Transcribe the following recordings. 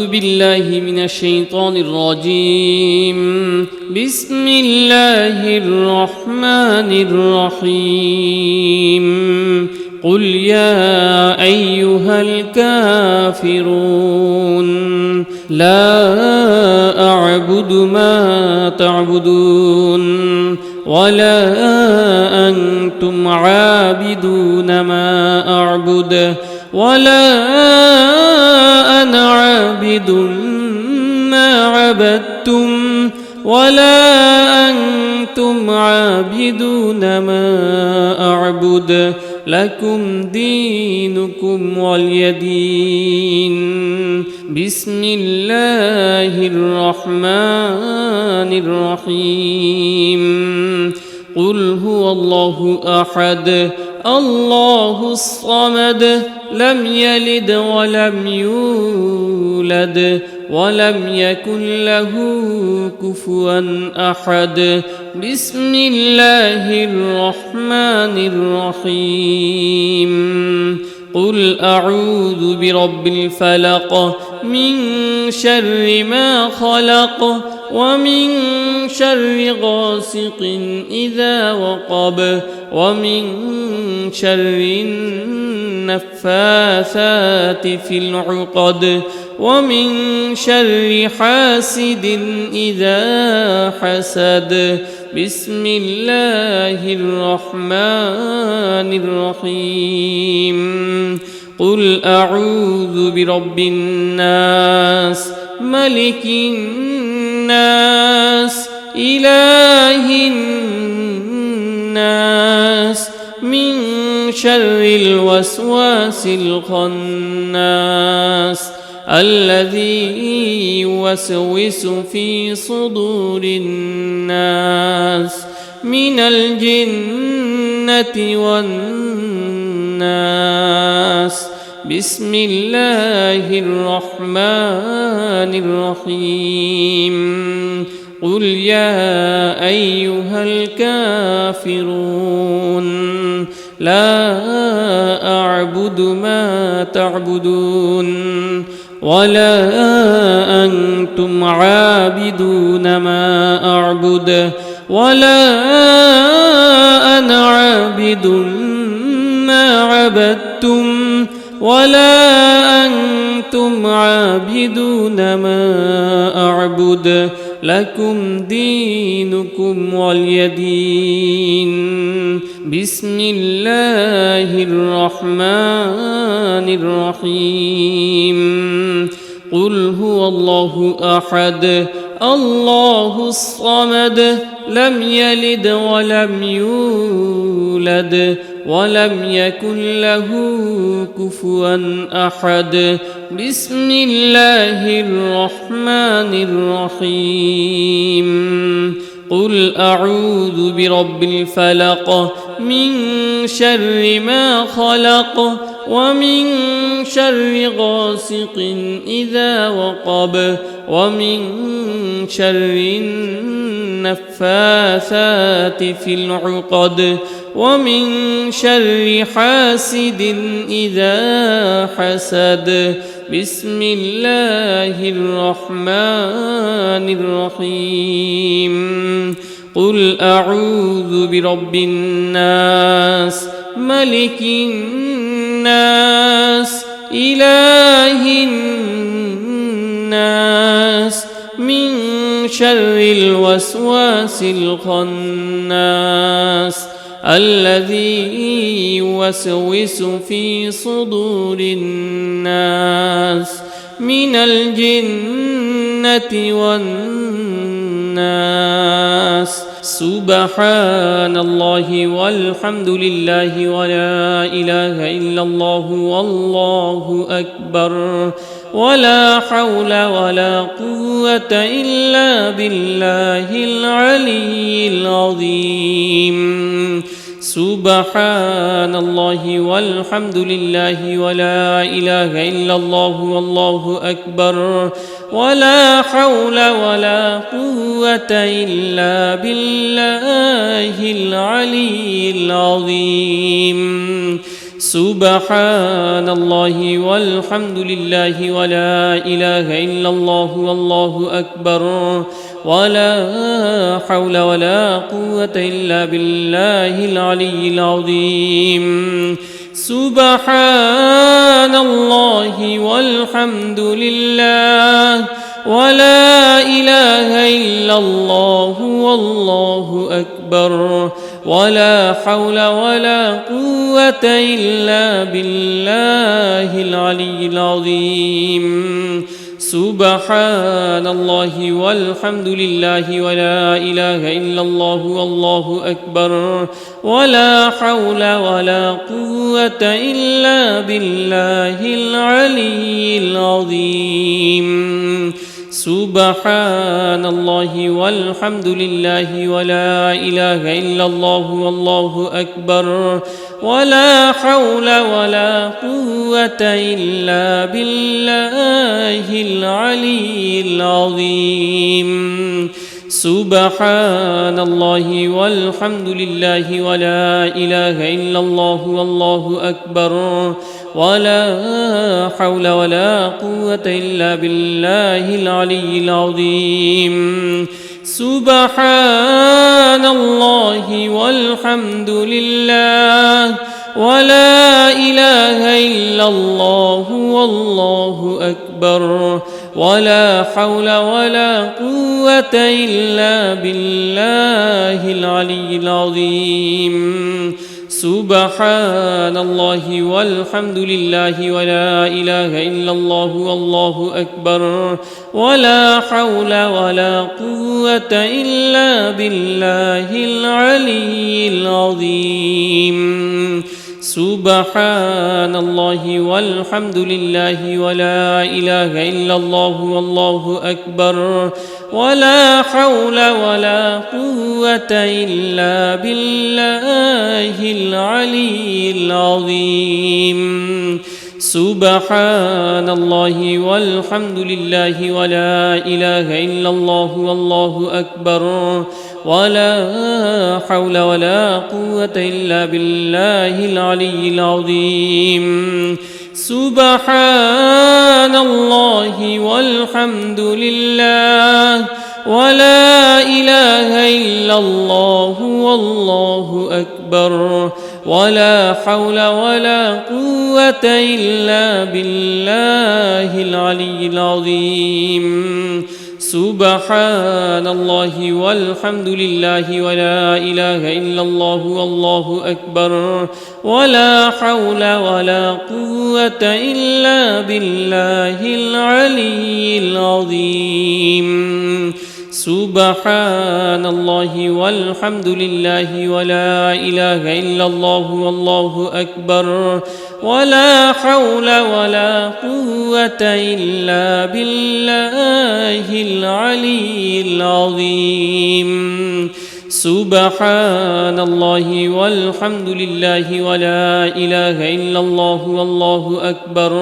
أعوذ بالله من الشيطان الرجيم. بسم الله الرحمن الرحيم. قل يا أيها الكافرون لا أعبد ما تعبدون ولا أنتم عابدون ما أعبد ولا أنا عابد ما عبدتم ولا أنتم عابدون ما أعبد لكم دينكم ولي دين. بسم الله الرحمن الرحيم. قل هو الله أحد الله الصمد لم يلد ولم يولد ولم يكن له كفوا أحد. بسم الله الرحمن الرحيم. قل أعوذ برب الفلق من شر ما خلق ومن شر غاسق إذا وقب ومن شر النفاثات في العقد ومن شر حاسد إذا حسد. بسم الله الرحمن الرحيم. قل أعوذ برب الناس ملك الناس إله الناس من شر الوسواس الخناس الذي يوسوس في صدور الناس من الجنة والناس. بسم الله الرحمن الرحيم. قل يا أيها الكافرون لا أعبد ما تعبدون ولا أنتم عابدون ما أعبد ولا أنا عابد ما عبدتم ولا أنتم عابدون ما أعبد لكم دينكم ولي دين. بسم الله الرحمن الرحيم. قل هو الله أحد الله الصمد لم يلد ولم يولد ولم يكن له كفوا أحد. بسم الله الرحمن الرحيم. قل أعوذ برب الفلق من شر ما خلق ومن شر غاسق إذا وقب ومن شر النفاثات في العقد ومن شر حاسد إذا حسد. بسم الله الرحمن الرحيم. قل أعوذ برب الناس ملك الناس إله الناس من شر الوسواس الخناس الذي يوسوس في صدور الناس من الجنة والناس. سبحان الله والحمد لله ولا إله إلا الله والله أكبر ولا حول ولا قوة إلا بالله العلي العظيم. سبحان الله والحمد لله ولا إله إلا الله والله أكبر ولا حول ولا قوة إلا بالله العلي العظيم. سبحان الله والحمد لله ولا إله إلا الله والله أكبر ولا حول ولا قوة إلا بالله العلي العظيم سبحان الله والحمد لله ولا إله إلا الله والله أكبر ولا حول ولا قوة إلا بالله العلي العظيم سبحان الله والحمد لله ولا إله إلا الله والله أكبر ولا حول ولا قوة إلا بالله العلي العظيم سبحان الله والحمد لله ولا إله إلا الله والله أكبر ولا حول ولا قوة إلا بالله العلي العظيم سبحان الله والحمد لله ولا إله إلا الله والله أكبر ولا حول ولا قوة إلا بالله العلي العظيم سبحان الله والحمد لله ولا إله إلا الله والله أكبر ولا حول ولا قوة إلا بالله العلي العظيم سبحان الله والحمد لله ولا إله إلا الله والله أكبر ولا حول ولا قوة إلا بالله العلي العظيم سبحان الله والحمد لله ولا إله إلا الله والله أكبر ولا حول ولا قوة إلا بالله العلي العظيم سبحان الله والحمد لله ولا إله إلا الله والله أكبر ولا حول ولا قوة إلا بالله العلي العظيم سبحان الله والحمد لله ولا إله إلا الله والله أكبر ولا حول ولا قوة إلا بالله العلي العظيم سبحان الله والحمد لله ولا إله إلا الله والله أكبر ولا حول ولا قوة إلا بالله العلي العظيم سبحان الله والحمد لله ولا إله إلا الله والله أكبر ولا حول ولا قوة إلا بالله العلي العظيم سبحان الله والحمد لله ولا إله إلا الله والله أكبر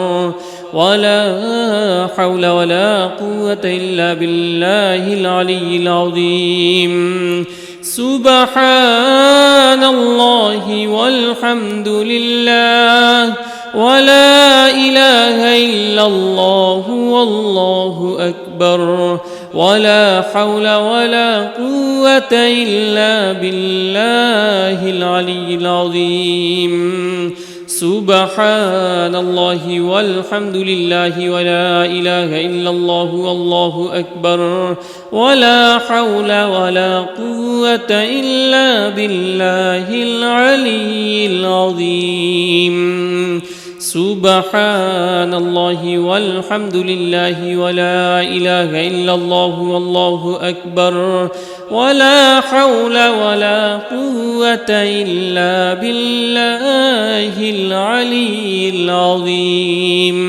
ولا حول ولا قوة إلا بالله العلي العظيم سبحان الله والحمد لله ولا إله إلا الله والله أكبر ولا حول ولا قوة إلا بالله العلي العظيم سبحان الله والحمد لله ولا إله إلا الله والله أكبر ولا حول ولا قوة إلا بالله العلي العظيم سبحان الله والحمد لله ولا إله إلا الله والله أكبر ولا حول ولا قوة إلا بالله العلي العظيم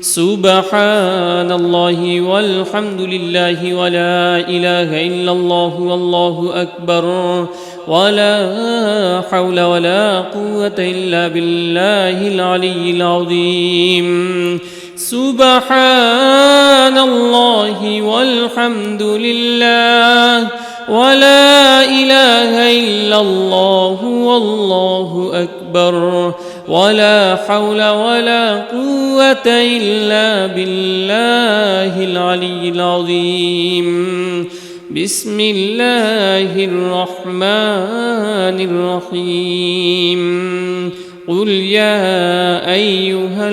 سبحان الله والحمد لله ولا إله إلا الله والله أكبر ولا حول ولا قوة إلا بالله العلي العظيم سبحان الله والحمد لله ولا إله إلا الله والله أكبر ولا حول ولا قوة إلا بالله العلي العظيم. بسم الله الرحمن الرحيم. قل يا أيها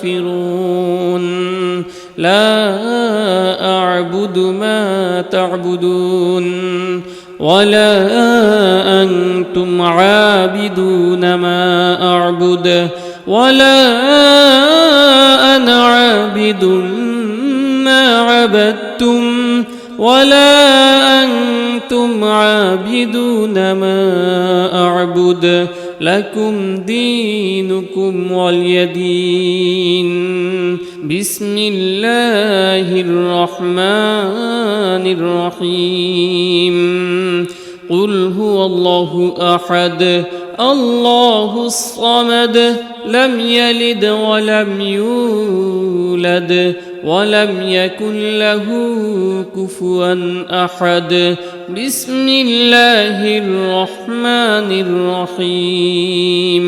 الكافرون لا أعبد ما تعبدون ولا أنتم عابدون ما أعبد ولا أنا عابد ما عبدتم ولا أنتم عابدون ما أعبد لكم دينكم ولي دين. بسم الله الرحمن الرحيم. قل هو الله أحد الله الصمد لم يلد ولم يولد ولم يكن له كفوا أحد. بسم الله الرحمن الرحيم.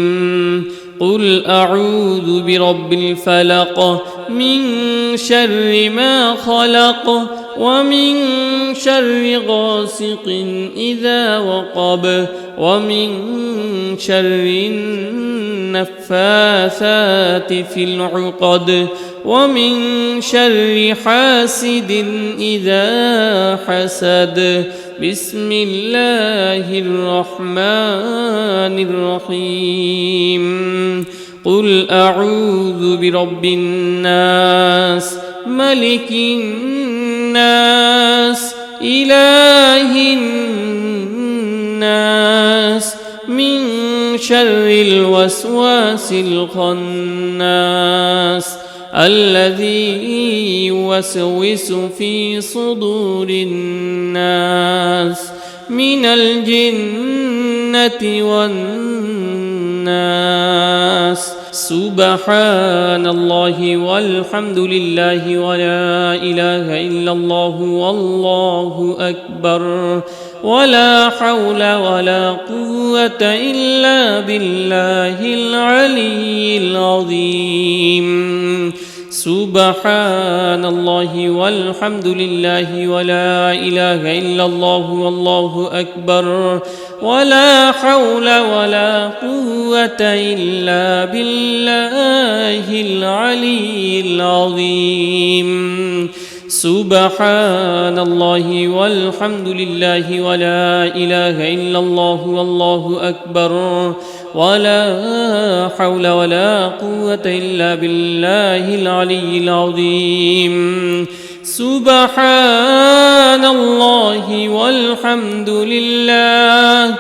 قل أعوذ برب الفلق من شر ما خلق ومن شر غاسق إذا وقب ومن شر النفاثات في العقد ومن شر حاسد إذا حسد. بسم الله الرحمن الرحيم. قل أعوذ برب الناس ملك الناس إله الناس من شر الوسواس الخناس الذي يوسوس في صدور الناس من الجنة والناس. سبحان الله والحمد لله ولا إله إلا الله والله أكبر ولا حول ولا قوة إلا بالله العلي العظيم. سبحان الله والحمد لله ولا إله إلا الله والله أكبر ولا حول ولا قوة إلا بالله العلي العظيم. سبحان الله والحمد لله ولا إله إلا الله والله أكبر ولا حول ولا قوة إلا بالله العلي العظيم. سبحان الله والحمد لله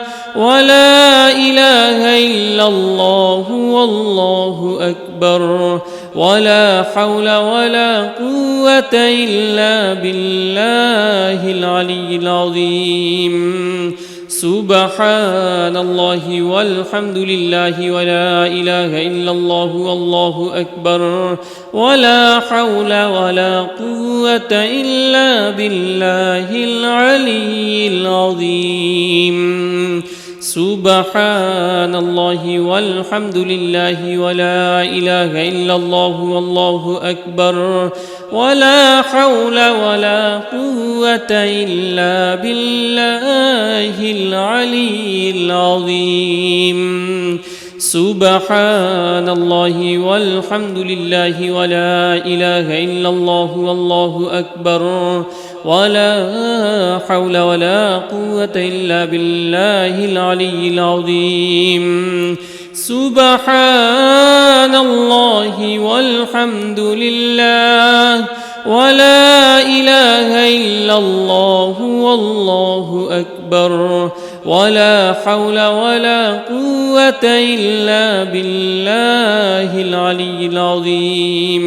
ولا إله إلا الله والله أكبر ولا حول ولا قوة إلا بالله العلي العظيم. سبحان الله والحمد لله ولا إله إلا الله والله أكبر ولا حول ولا قوة إلا بالله العلي العظيم. سبحان الله والحمد لله ولا إله إلا الله والله أكبر ولا حول ولا قوة إلا بالله العلي العظيم. سبحان الله والحمد لله ولا إله إلا الله والله أكبر ولا حول ولا قوة إلا بالله العلي العظيم. سبحان الله والحمد لله ولا إله إلا الله والله أكبر ولا حول ولا قوة إلا بالله العلي العظيم.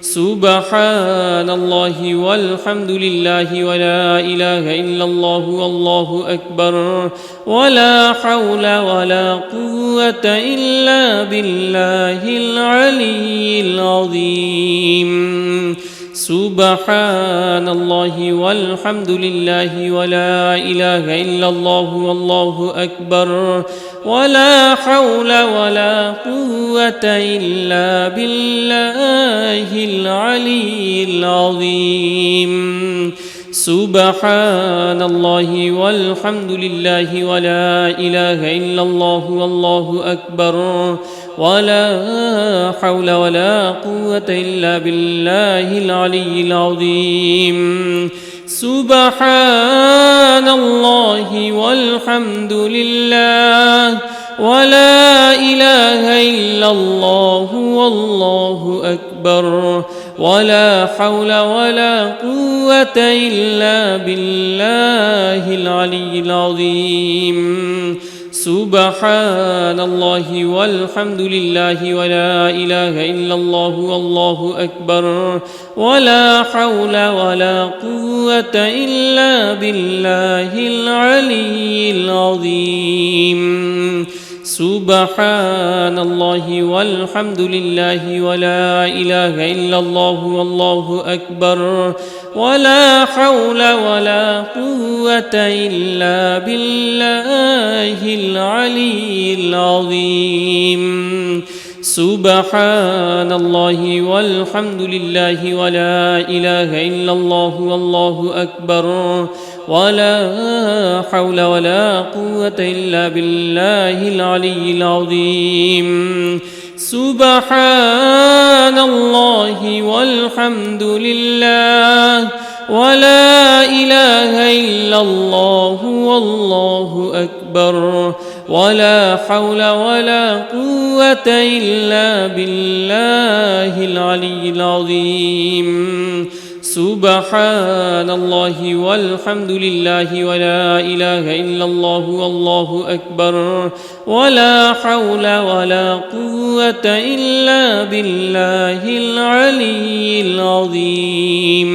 سبحان الله والحمد لله ولا إله إلا الله والله أكبر ولا حول ولا قوة إلا بالله العلي العظيم. سبحان الله والحمد لله ولا إله إلا الله والله أكبر ولا حول ولا قوة إلا بالله العلي العظيم سبحان الله والحمد لله ولا إله إلا الله والله أكبر ولا حول ولا قوة إلا بالله العلي العظيم سبحان الله والحمد لله ولا إله إلا الله والله أكبر ولا حول ولا قوة إلا بالله العلي العظيم سبحان الله والحمد لله ولا إله إلا الله والله أكبر ولا حول ولا قوة إلا بالله العلي العظيم سبحان الله والحمد لله ولا إله إلا الله والله أكبر ولا حول ولا قوة إلا بالله العلي العظيم سبحان الله والحمد لله ولا إله إلا الله والله أكبر ولا حول ولا قوة إلا بالله العلي العظيم سبحان الله والحمد لله ولا إله إلا الله والله أكبر ولا حول ولا قوة إلا بالله العلي العظيم سبحان الله والحمد لله ولا إله إلا الله والله أكبر ولا حول ولا قوة إلا بالله العلي العظيم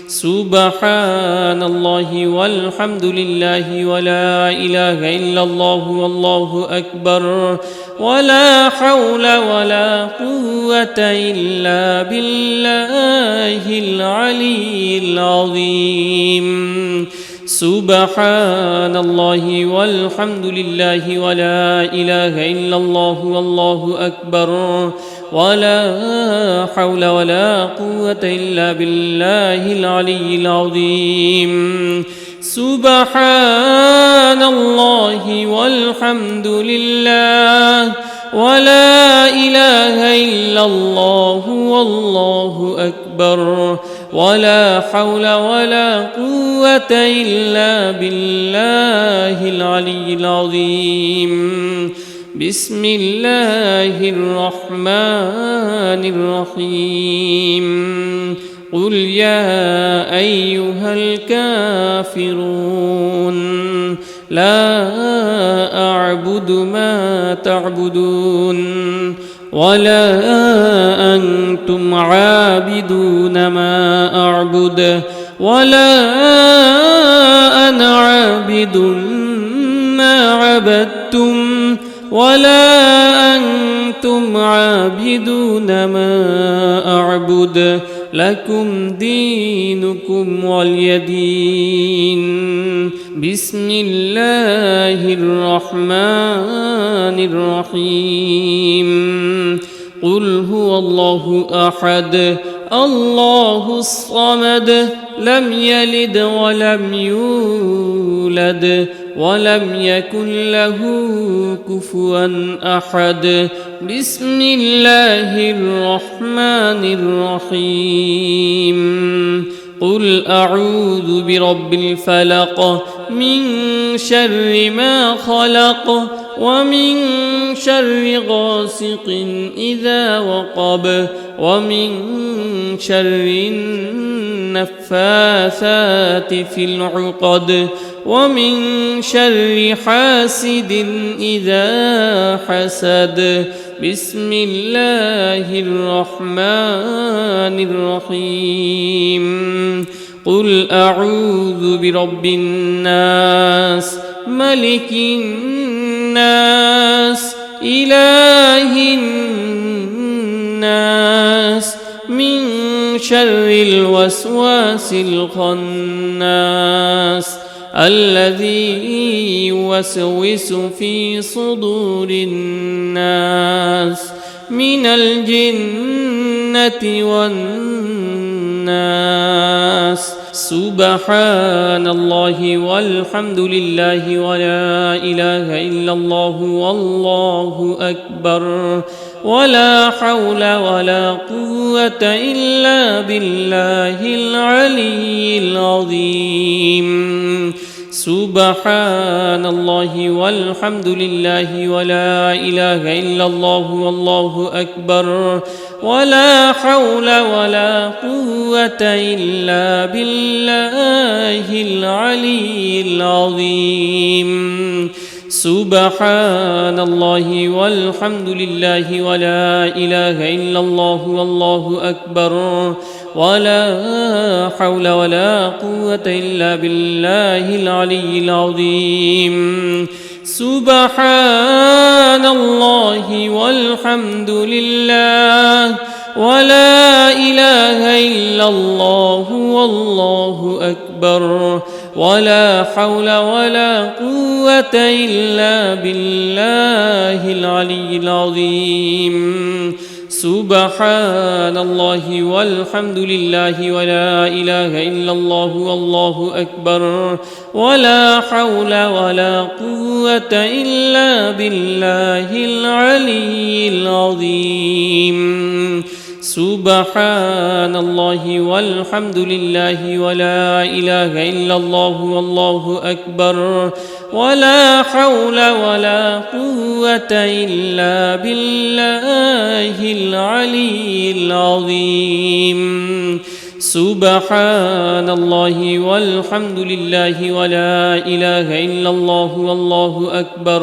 سبحان الله والحمد لله ولا إله إلا الله والله أكبر ولا حول ولا قوة إلا بالله العلي العظيم سبحان الله والحمد لله ولا إله إلا الله والله أكبر ولا حول ولا قوة إلا بالله العلي العظيم سبحان الله والحمد لله ولا إله إلا الله والله أكبر ولا حول ولا قوة إلا بالله العلي العظيم بسم الله الرحمن الرحيم قل يا أيها الكافرون لا أعبد ما تعبدون ولا أنتم عابدون ما أعبد ولا أنا عابد ما عبدتم ولا أنتم عابدون ما أعبد لكم دينكم ولي دين بسم الله الرحمن الرحيم قل هو الله أحد الله الصمد لم يلد ولم يولد ولم يكن له كفوا أحد بسم الله الرحمن الرحيم قل أعوذ برب الفلق من شر ما خلق ومن شر غاسق إذا وقب ومن شر النفاثات في العقد ومن شر حاسد إذا حسد بسم الله الرحمن الرحيم قل أعوذ برب الناس ملك الناس إله الناس من شر الوسواس الخناس الذي يوسوس في صدور الناس من الجنة والناس. سبحان الله والحمد لله ولا إله إلا الله والله أكبر ولا حول ولا قوة إلا بالله العلي العظيم. سبحان الله والحمد لله ولا إله إلا الله والله أكبر ولا حول ولا قوة إلا بالله العلي العظيم. سبحان الله والحمد لله ولا إله إلا الله والله أكبر ولا حول ولا قوة إلا بالله العلي العظيم. سبحان الله والحمد لله ولا إله إلا الله والله أكبر ولا حول ولا قوة إلا بالله العلي العظيم. سبحان الله والحمد لله ولا إله إلا الله والله أكبر ولا حول ولا قوة إلا بالله العلي العظيم. سبحان الله والحمد لله ولا إله إلا الله والله أكبر ولا حول ولا قوة إلا بالله العلي العظيم. سبحان الله والحمد لله ولا إله إلا الله والله أكبر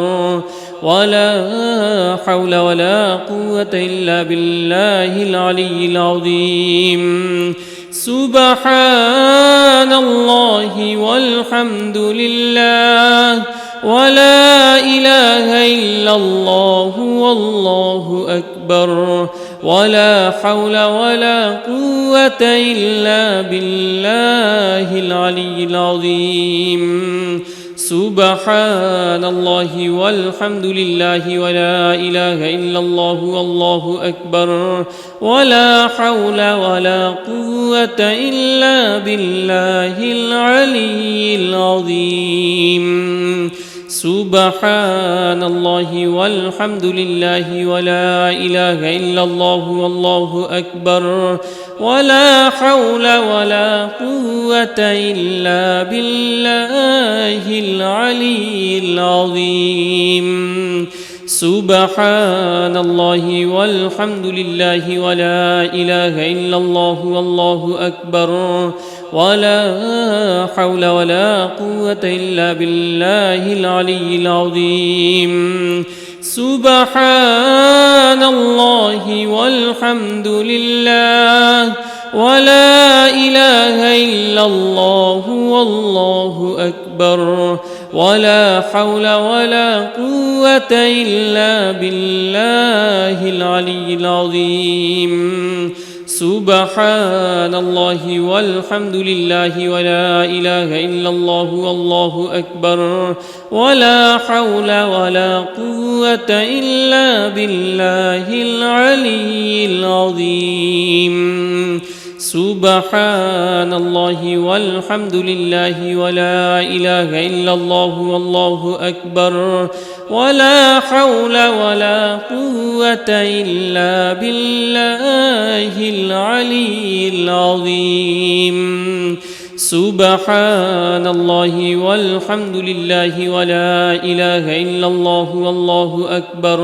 ولا حول ولا قوة إلا بالله العلي العظيم. سبحان الله والحمد لله ولا إله إلا الله والله أكبر ولا حول ولا قوة إلا بالله العلي العظيم. سبحان الله والحمد لله ولا إله إلا الله والله أكبر ولا حول ولا قوة إلا بالله العلي العظيم. سبحان الله والحمد لله ولا إله إلا الله والله أكبر ولا حول ولا قوة إلا بالله العلي العظيم. سبحان الله والحمد لله ولا إله إلا الله والله أكبر ولا حول ولا قوة إلا بالله العلي العظيم. سبحان الله والحمد لله ولا إله إلا الله والله أكبر ولا حول ولا قوة إلا بالله العلي العظيم. سبحان الله والحمد لله ولا إله إلا الله والله أكبر ولا حول ولا قوة إلا بالله العلي العظيم. سبحان الله والحمد لله ولا إله إلا الله والله أكبر ولا حول ولا قوة إلا بالله العلي العظيم. سبحان الله والحمد لله ولا إله إلا الله والله أكبر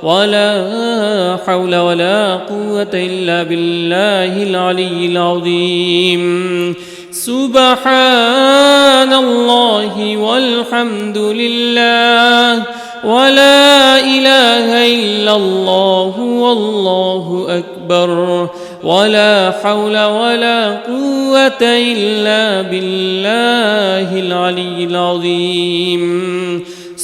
ولا حول ولا قوة إلا بالله العلي العظيم. سبحان الله والحمد لله ولا إله إلا الله والله أكبر ولا حول ولا قوة إلا بالله العلي العظيم.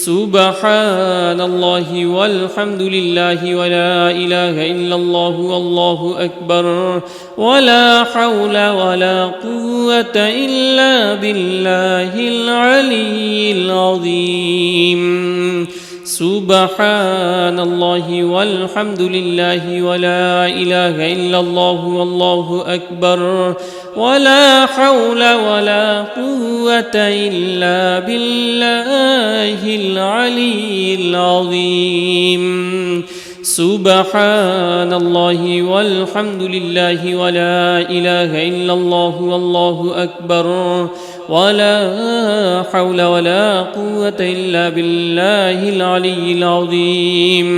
سبحان الله والحمد لله ولا إله إلا الله والله أكبر ولا حول ولا قوة إلا بالله العلي العظيم سبحان الله والحمد لله ولا إله إلا الله والله أكبر ولا حول ولا قوة إلا بالله العلي العظيم سبحان الله والحمد لله ولا إله إلا الله والله أكبر ولا حول ولا قوة إلا بالله العلي العظيم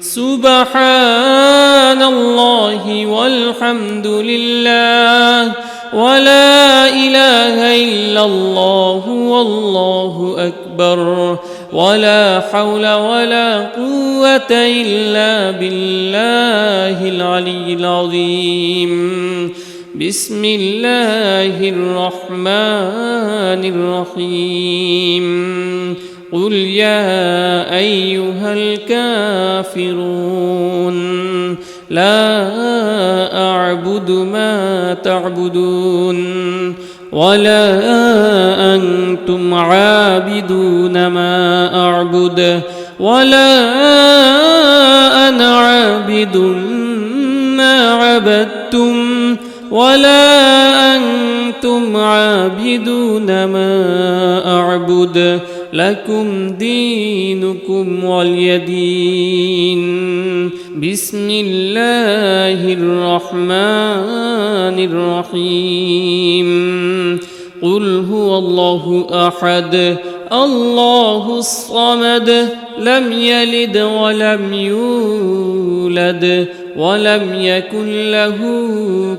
سبحان الله والحمد لله ولا إله إلا الله والله أكبر ولا حول ولا قوة إلا بالله العلي العظيم بسم الله الرحمن الرحيم قل يا أيها الكافرون لا أعبد ما تعبدون ولا أنتم عابدون ما أعبد ولا أنا عابد ما عبدتم ولا أنتم عابدون ما أعبد لكم دينكم ولي دين بسم الله الرحمن الرحيم قل هو الله أحد الله الصمد لم يلد ولم يولد ولم يكن له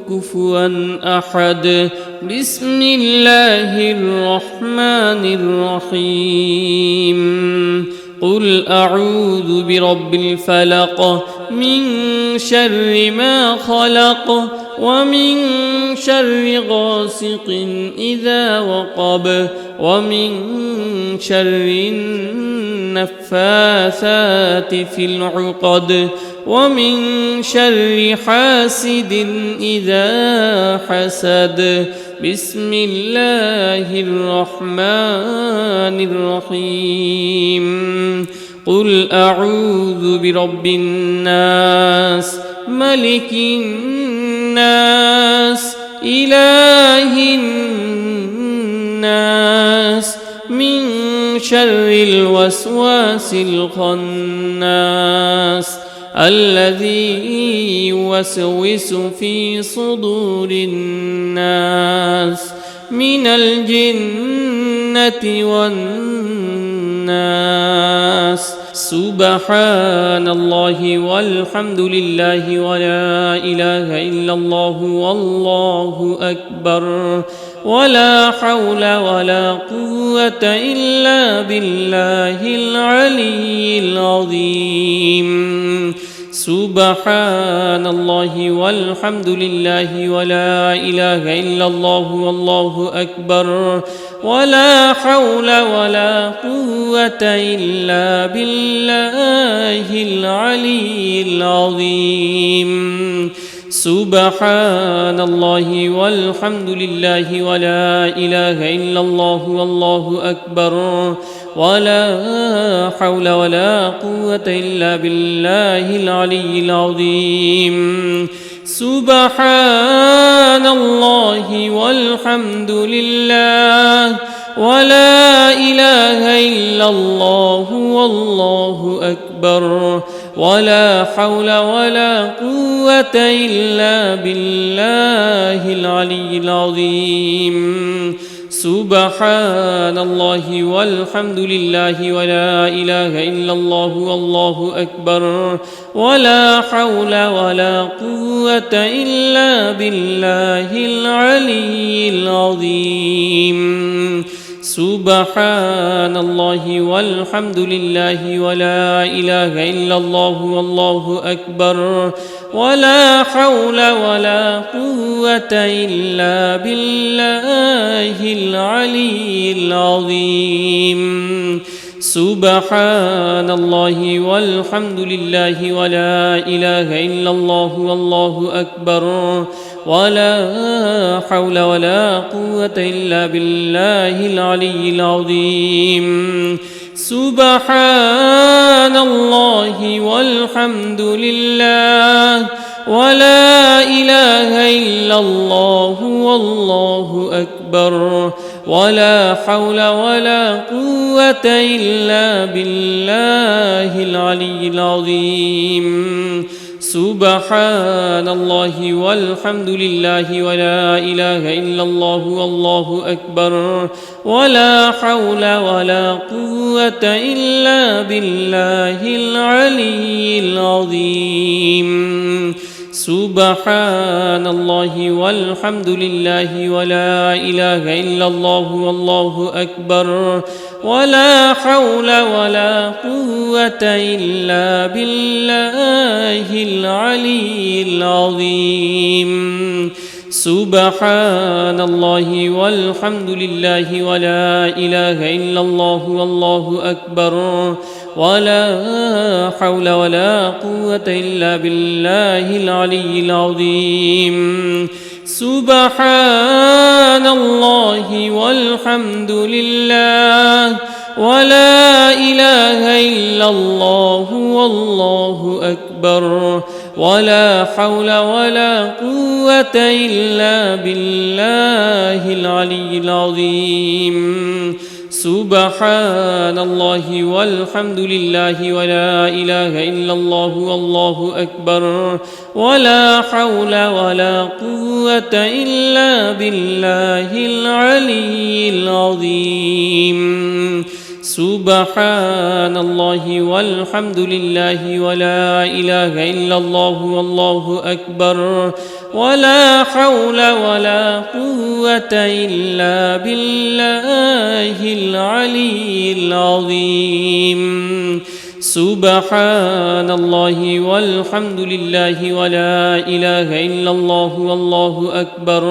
كفوا أحد بسم الله الرحمن الرحيم قل أعوذ برب الفلق من شر ما خلق ومن شر غاسق إذا وقب ومن شر النفاثات في العقد ومن شر حاسد إذا حسد بسم الله الرحمن الرحيم قل أعوذ برب الناس ملك الناس إله الناس من شر الوسواس الخناس الذي يوسوس في صدور الناس من الجنة والناس سبحان الله والحمد لله ولا إله إلا الله والله أكبر ولا حول ولا قوة إلا بالله العلي العظيم سبحان الله والحمد لله ولا إله إلا الله والله أكبر ولا حول ولا قوة إلا بالله العلي العظيم سبحان الله والحمد لله ولا إله إلا الله والله أكبر ولا حول ولا قوة إلا بالله العلي العظيم سبحان الله والحمد لله ولا إله إلا الله والله أكبر ولا حول ولا قوة إلا بالله العلي العظيم سبحان الله والحمد لله ولا إله إلا الله والله أكبر ولا حول ولا قوة إلا بالله العلي العظيم سبحان الله والحمد لله ولا إله إلا الله والله أكبر ولا حول ولا قوة إلا بالله العلي العظيم سبحان الله والحمد لله ولا إله إلا الله والله أكبر ولا حول ولا قوة إلا بالله العلي العظيم سبحان الله والحمد لله ولا إله إلا الله والله أكبر ولا حول ولا قوة إلا بالله العلي العظيم سبحان الله والحمد لله ولا إله إلا الله والله أكبر ولا حول ولا قوة إلا بالله العلي العظيم سبحان الله والحمد لله ولا إله إلا الله والله أكبر ولا حول ولا قوة إلا بالله العلي العظيم سبحان الله والحمد لله ولا إله إلا الله والله أكبر ولا حول ولا قوة إلا بالله العلي العظيم سبحان الله والحمد لله ولا إله إلا الله والله أكبر ولا حول ولا قوة إلا بالله العلي العظيم سبحان الله والحمد لله ولا إله إلا الله والله أكبر ولا حول ولا قوة إلا بالله العلي العظيم سبحان الله والحمد لله ولا إله إلا الله والله أكبر ولا حول ولا قوة إلا بالله العلي العظيم سبحان الله والحمد لله ولا إله إلا الله والله أكبر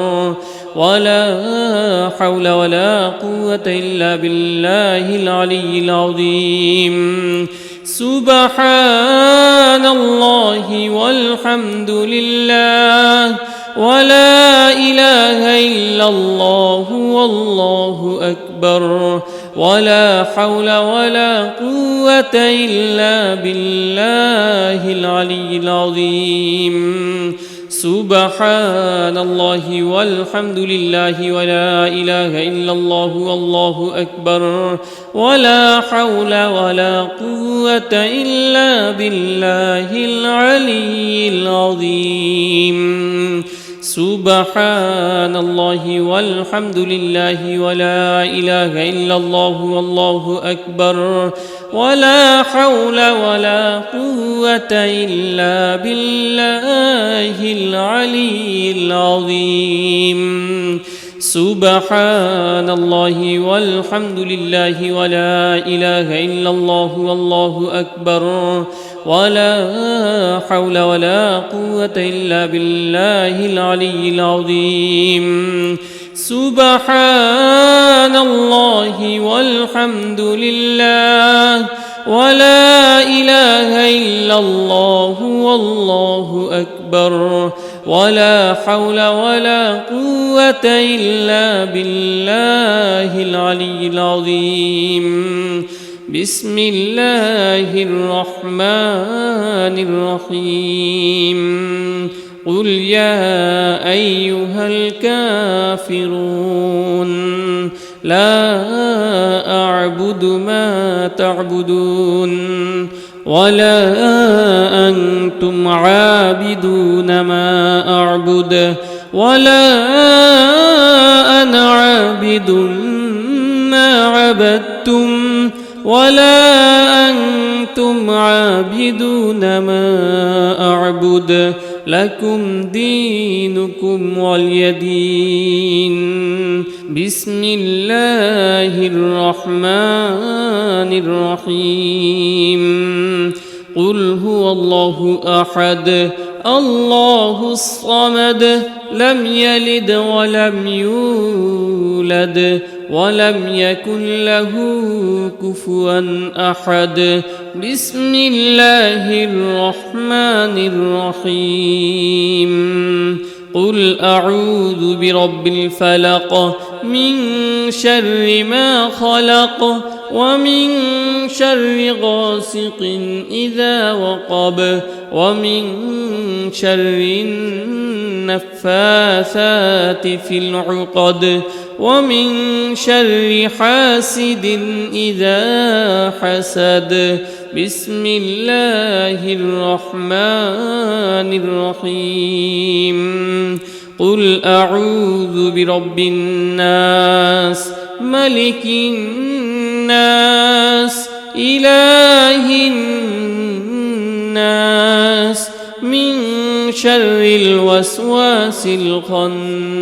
ولا حول ولا قوة إلا بالله العلي العظيم سبحان الله والحمد لله ولا إله إلا الله والله أكبر ولا حول ولا قوة إلا بالله العلي العظيم سبحان الله والحمد لله ولا إله إلا الله والله أكبر ولا حول ولا قوة إلا بالله العلي العظيم سبحان الله والحمد لله ولا إله إلا الله والله أكبر ولا حول ولا قوة إلا بالله العلي العظيم سبحان الله والحمد لله ولا إله إلا الله والله أكبر ولا حول ولا قوة إلا بالله العلي العظيم سبحان الله والحمد لله ولا إله إلا الله والله أكبر ولا حول ولا قوة إلا بالله العلي العظيم بسم الله الرحمن الرحيم قل يا أيها الكافرون لا أعبد ما تعبدون ولا أنتم عابدون ما أعبد ولا أنا عابد ما عبدتم ولا أنتم عابدون ما أعبد لكم دينكم ولي دين بسم الله الرحمن الرحيم قل هو الله أحد الله الصمد لم يلد ولم يولد ولم يكن له كفوا أحد. بسم الله الرحمن الرحيم. قل أعوذ برب الفلق من شر ما خلق ومن شر غاسق إذا وقب ومن شر النفاثات في العقد ومن شر حاسد إذا حسد. بسم الله الرحمن الرحيم. قل أعوذ برب الناس ملك الناس إله الناس من شر الوسواس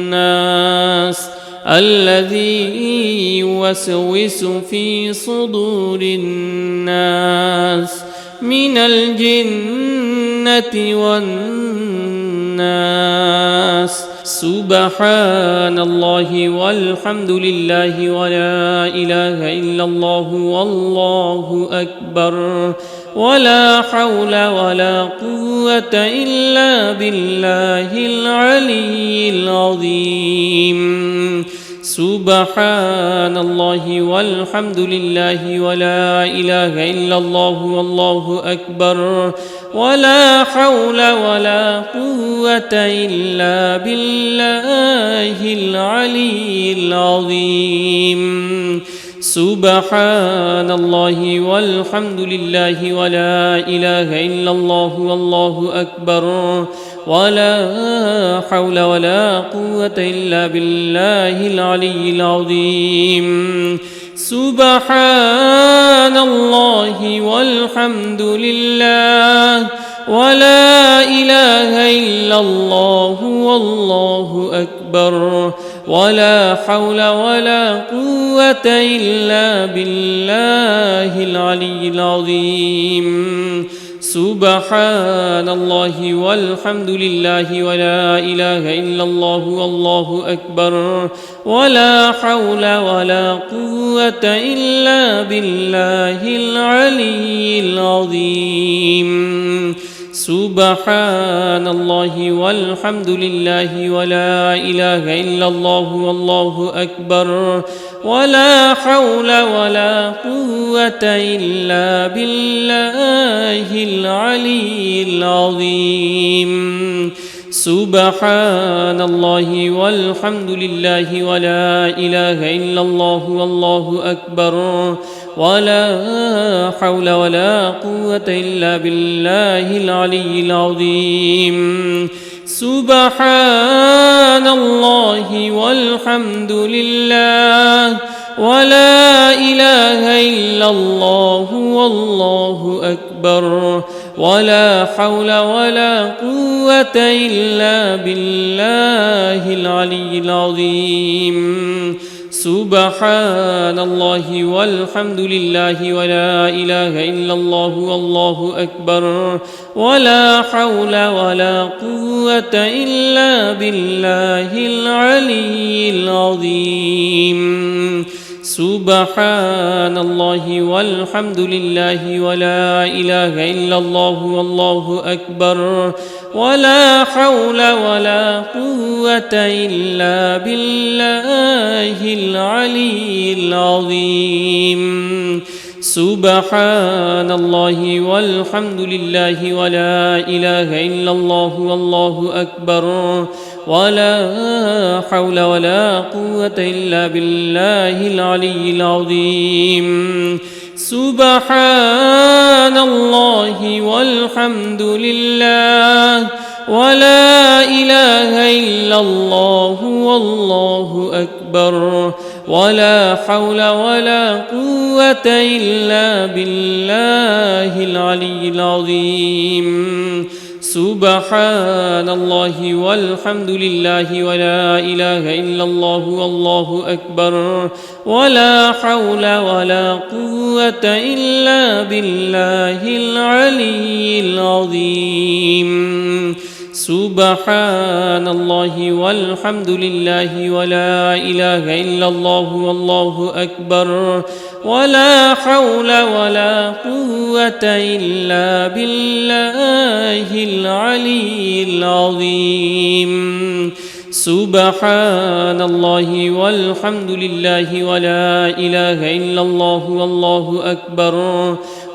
الخناس الذي يوسوس في صدور الناس من الجنة والناس. سبحان الله والحمد لله ولا إله إلا الله والله أكبر ولا حول ولا قوة إلا بالله العلي العظيم. سبحان الله والحمد لله ولا إله إلا الله والله أكبر ولا حول ولا قوة إلا بالله العلي العظيم. سبحان الله والحمد لله ولا إله إلا الله والله أكبر ولا حول ولا قوة إلا بالله العلي العظيم. سبحان الله والحمد لله ولا إله إلا الله والله أكبر ولا حول ولا قوة إلا بالله العلي العظيم. سبحان الله والحمد لله ولا إله إلا الله والله أكبر ولا حول ولا قوة إلا بالله العلي العظيم. سبحان الله والحمد لله ولا إله إلا الله والله أكبر ولا حول ولا قوة إلا بالله العلي العظيم. سبحان الله والحمد لله ولا إله إلا الله والله أكبر ولا حول ولا قوة إلا بالله العلي العظيم. سبحان الله والحمد لله ولا إله إلا الله والله أكبر ولا حول ولا قوة إلا بالله العلي العظيم. سبحان الله والحمد لله ولا إله إلا الله والله أكبر ولا حول ولا قوة إلا بالله العلي العظيم. سبحان الله والحمد لله ولا إله إلا الله والله أكبر ولا حول ولا قوة إلا بالله العلي العظيم. سبحان الله والحمد لله ولا إله إلا الله والله أكبر ولا حول ولا قوة إلا بالله العلي العظيم. سبحان الله والحمد لله ولا إله إلا الله والله أكبر ولا حول ولا قوة إلا بالله العلي العظيم. سبحان الله والحمد لله ولا إله إلا الله والله أكبر ولا حول ولا قوة إلا بالله العلي العظيم. سبحان الله والحمد لله ولا إله إلا الله والله أكبر ولا حول ولا قوة إلا بالله العلي العظيم سبحان الله والحمد لله ولا إله إلا الله والله أكبر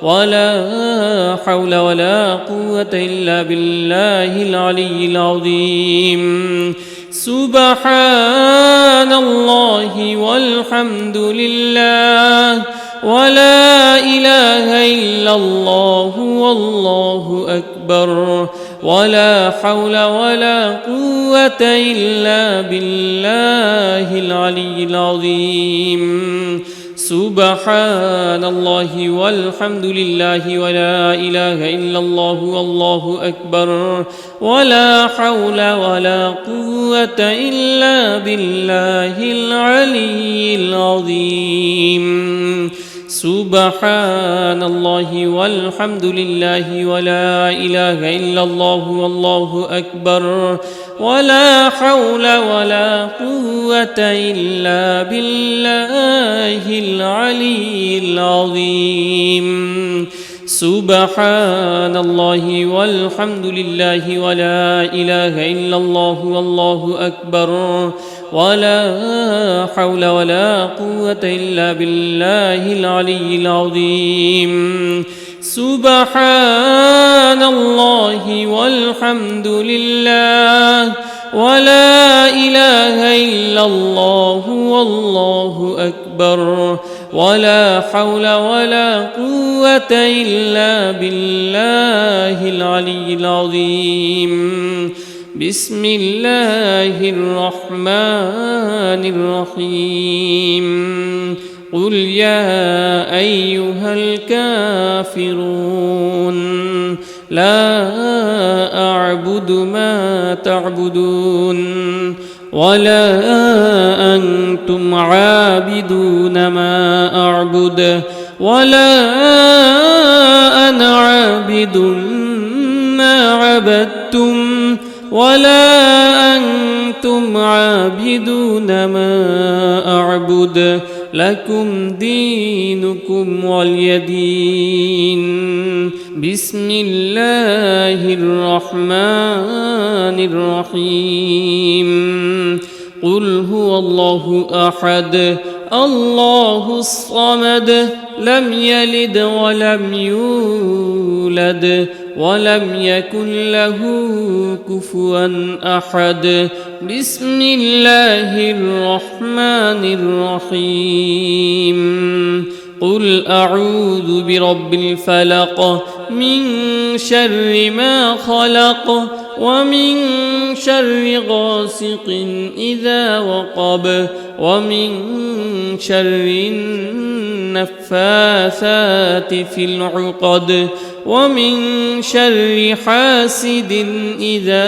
ولا حول ولا قوة إلا بالله العلي العظيم سبحان الله والحمد لله ولا إله إلا الله والله أكبر ولا حول ولا قوة إلا بالله العلي العظيم سبحان الله والحمد لله ولا إله إلا الله والله أكبر ولا حول ولا قوة إلا بالله العلي العظيم سبحان الله والحمد لله ولا إله إلا الله والله أكبر ولا حول ولا قوة إلا بالله العلي العظيم سبحان الله والحمد لله ولا إله إلا الله والله أكبر ولا حول ولا قوة إلا بالله العلي العظيم سبحان الله والحمد لله ولا إله إلا الله والله أكبر ولا حول ولا قوة إلا بالله العلي العظيم بسم الله الرحمن الرحيم قل يا أيها الكافرون لا أعبد ما تعبدون ولا أنتم عابدون ما أعبد ولا أنا عابد ما عبدتم ولا أنتم عابدون ما أعبد لكم دينكم ولي دين بسم الله الرحمن الرحيم قل هو الله أحد الله الصمد لم يلد ولم يولد ولم يكن له كفوا أحد بسم الله الرحمن الرحيم قل أعوذ برب الفلق من شر ما خلق ومن شر غاسق إذا وقب ومن شر النفاثات في العقد ومن شر حاسد إذا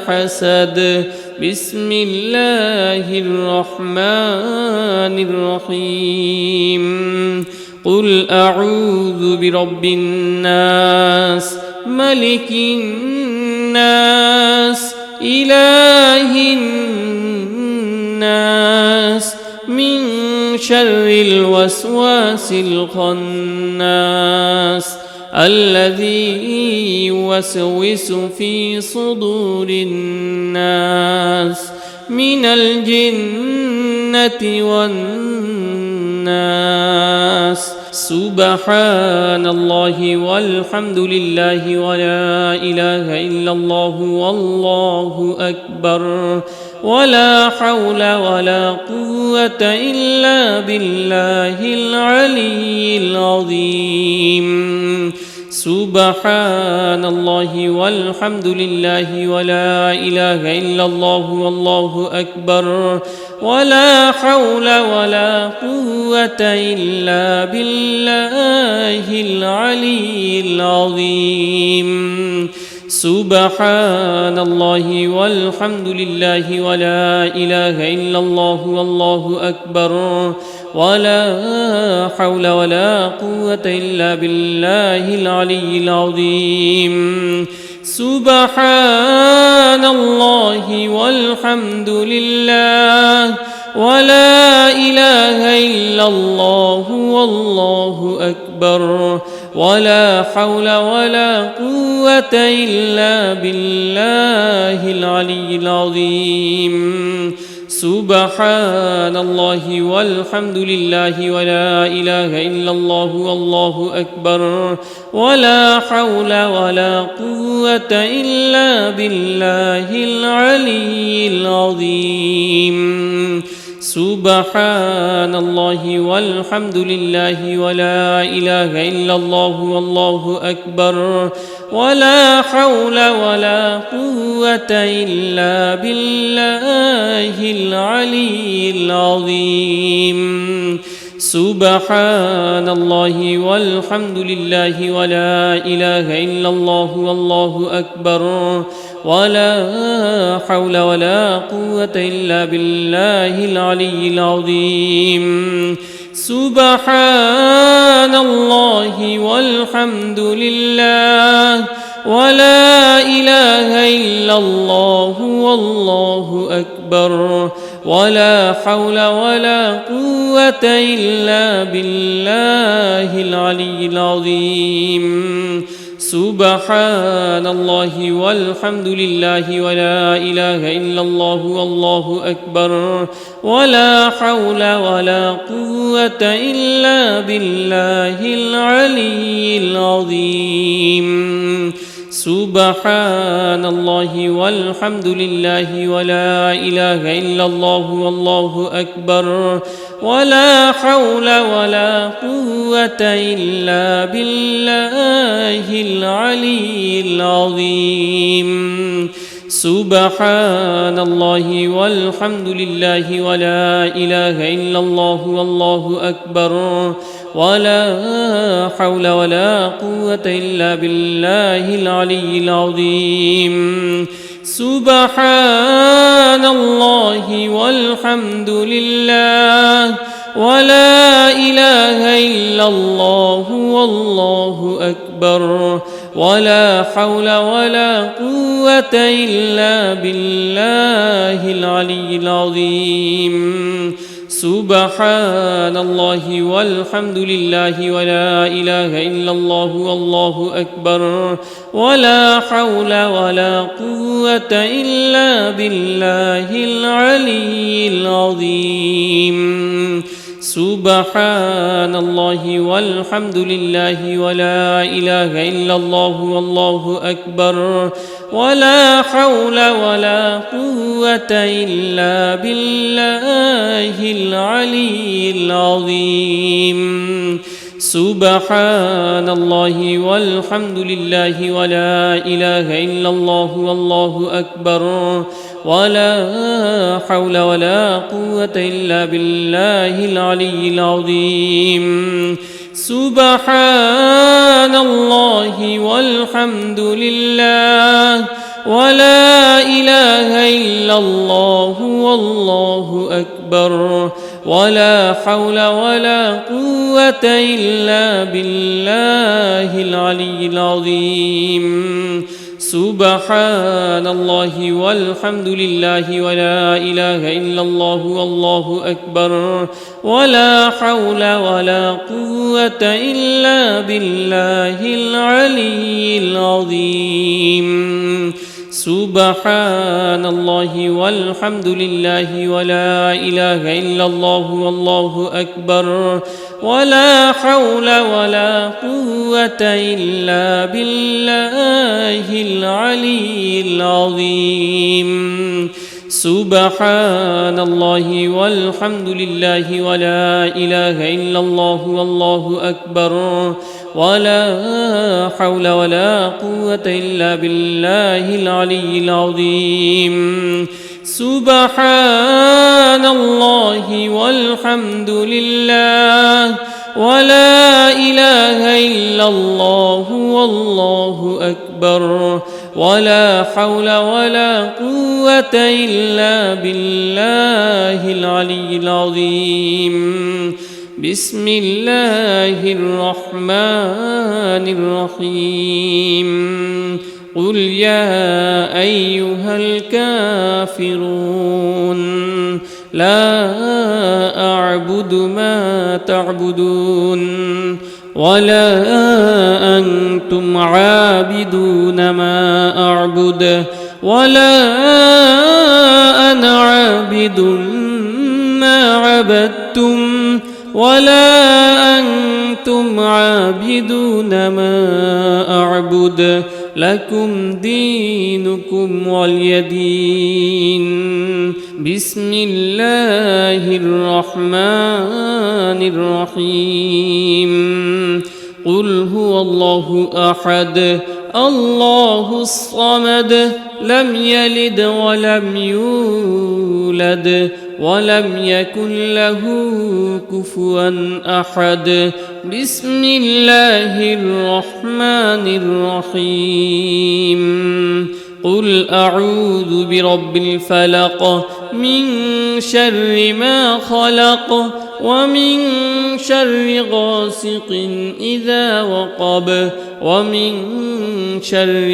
حسد بسم الله الرحمن الرحيم قل أعوذ برب الناس ملك الناس إله الناس من شر الوسواس الخناس الذي يوسوس في صدور الناس من الجنة والناس سبحان الله والحمد لله ولا إله إلا الله والله أكبر ولا حول ولا قوة إلا بالله العلي العظيم سبحان الله والحمد لله ولا إله إلا الله والله أكبر ولا حول ولا قوة إلا بالله العلي العظيم سبحان الله والحمد لله ولا إله إلا الله والله أكبر ولا حول ولا قوة إلا بالله العلي العظيم سبحان الله والحمد لله ولا إله إلا الله والله أكبر ولا حول ولا قوة إلا بالله العلي العظيم سبحان الله والحمد لله ولا إله إلا الله والله أكبر ولا حول ولا قوة إلا بالله العلي العظيم سبحان الله والحمد لله ولا إله إلا الله والله أكبر ولا حول ولا قوة إلا بالله العلي العظيم سبحان الله والحمد لله ولا إله إلا الله والله أكبر ولا حول ولا قوة إلا بالله العلي العظيم سبحان الله والحمد لله ولا إله إلا الله والله أكبر ولا حول ولا قوة إلا بالله العلي العظيم سبحان الله والحمد لله ولا إله إلا الله والله أكبر ولا حول ولا قوة إلا بالله العلي العظيم سبحان الله والحمد لله ولا إله إلا الله والله أكبر ولا حول ولا قوة إلا بالله العلي العظيم سبحان الله والحمد لله ولا إله إلا الله والله أكبر ولا حول ولا قوة إلا بالله العلي العظيم سبحان الله والحمد لله ولا إله إلا الله والله أكبر ولا حول ولا قوة إلا بالله العلي العظيم سبحان الله والحمد لله ولا إله إلا الله والله أكبر ولا حول ولا قوة إلا بالله العلي العظيم سبحان الله والحمد لله ولا إله إلا الله والله أكبر ولا حول ولا قوة إلا بالله العلي العظيم سبحان الله والحمد لله ولا إله إلا الله والله أكبر ولا حول ولا قوة إلا بالله العلي العظيم سبحان الله والحمد لله ولا إله إلا الله والله أكبر ولا حول ولا قوة إلا بالله العلي العظيم سبحان الله والحمد لله ولا إله إلا الله والله أكبر ولا حول ولا قوة إلا بالله العلي العظيم سبحان الله والحمد لله ولا إله إلا الله والله أكبر ولا حول ولا قوة إلا بالله العلي العظيم سبحان الله والحمد لله ولا إله إلا الله والله أكبر ولا حول ولا قوة إلا بالله العلي العظيم سبحان الله والحمد لله ولا إله إلا الله والله أكبر ولا حول ولا قوة إلا بالله العلي العظيم بسم الله الرحمن الرحيم قل يا أيها الكافرون لا أعبد ما تعبدون ولا أنتم عابدون ما أعبد ولا أنا عابد ما عبدتم ولا أنتم عابدون ما أعبد لكم دينكم ولي دين. بسم الله الرحمن الرحيم. قل هو الله أحد الله الصمد لم يلد ولم يولد ولم يكن له كفوا أحد. بسم الله الرحمن الرحيم. قل أعوذ برب الفلق من شر ما خلق ومن شر غاسق إذا وقب ومن شر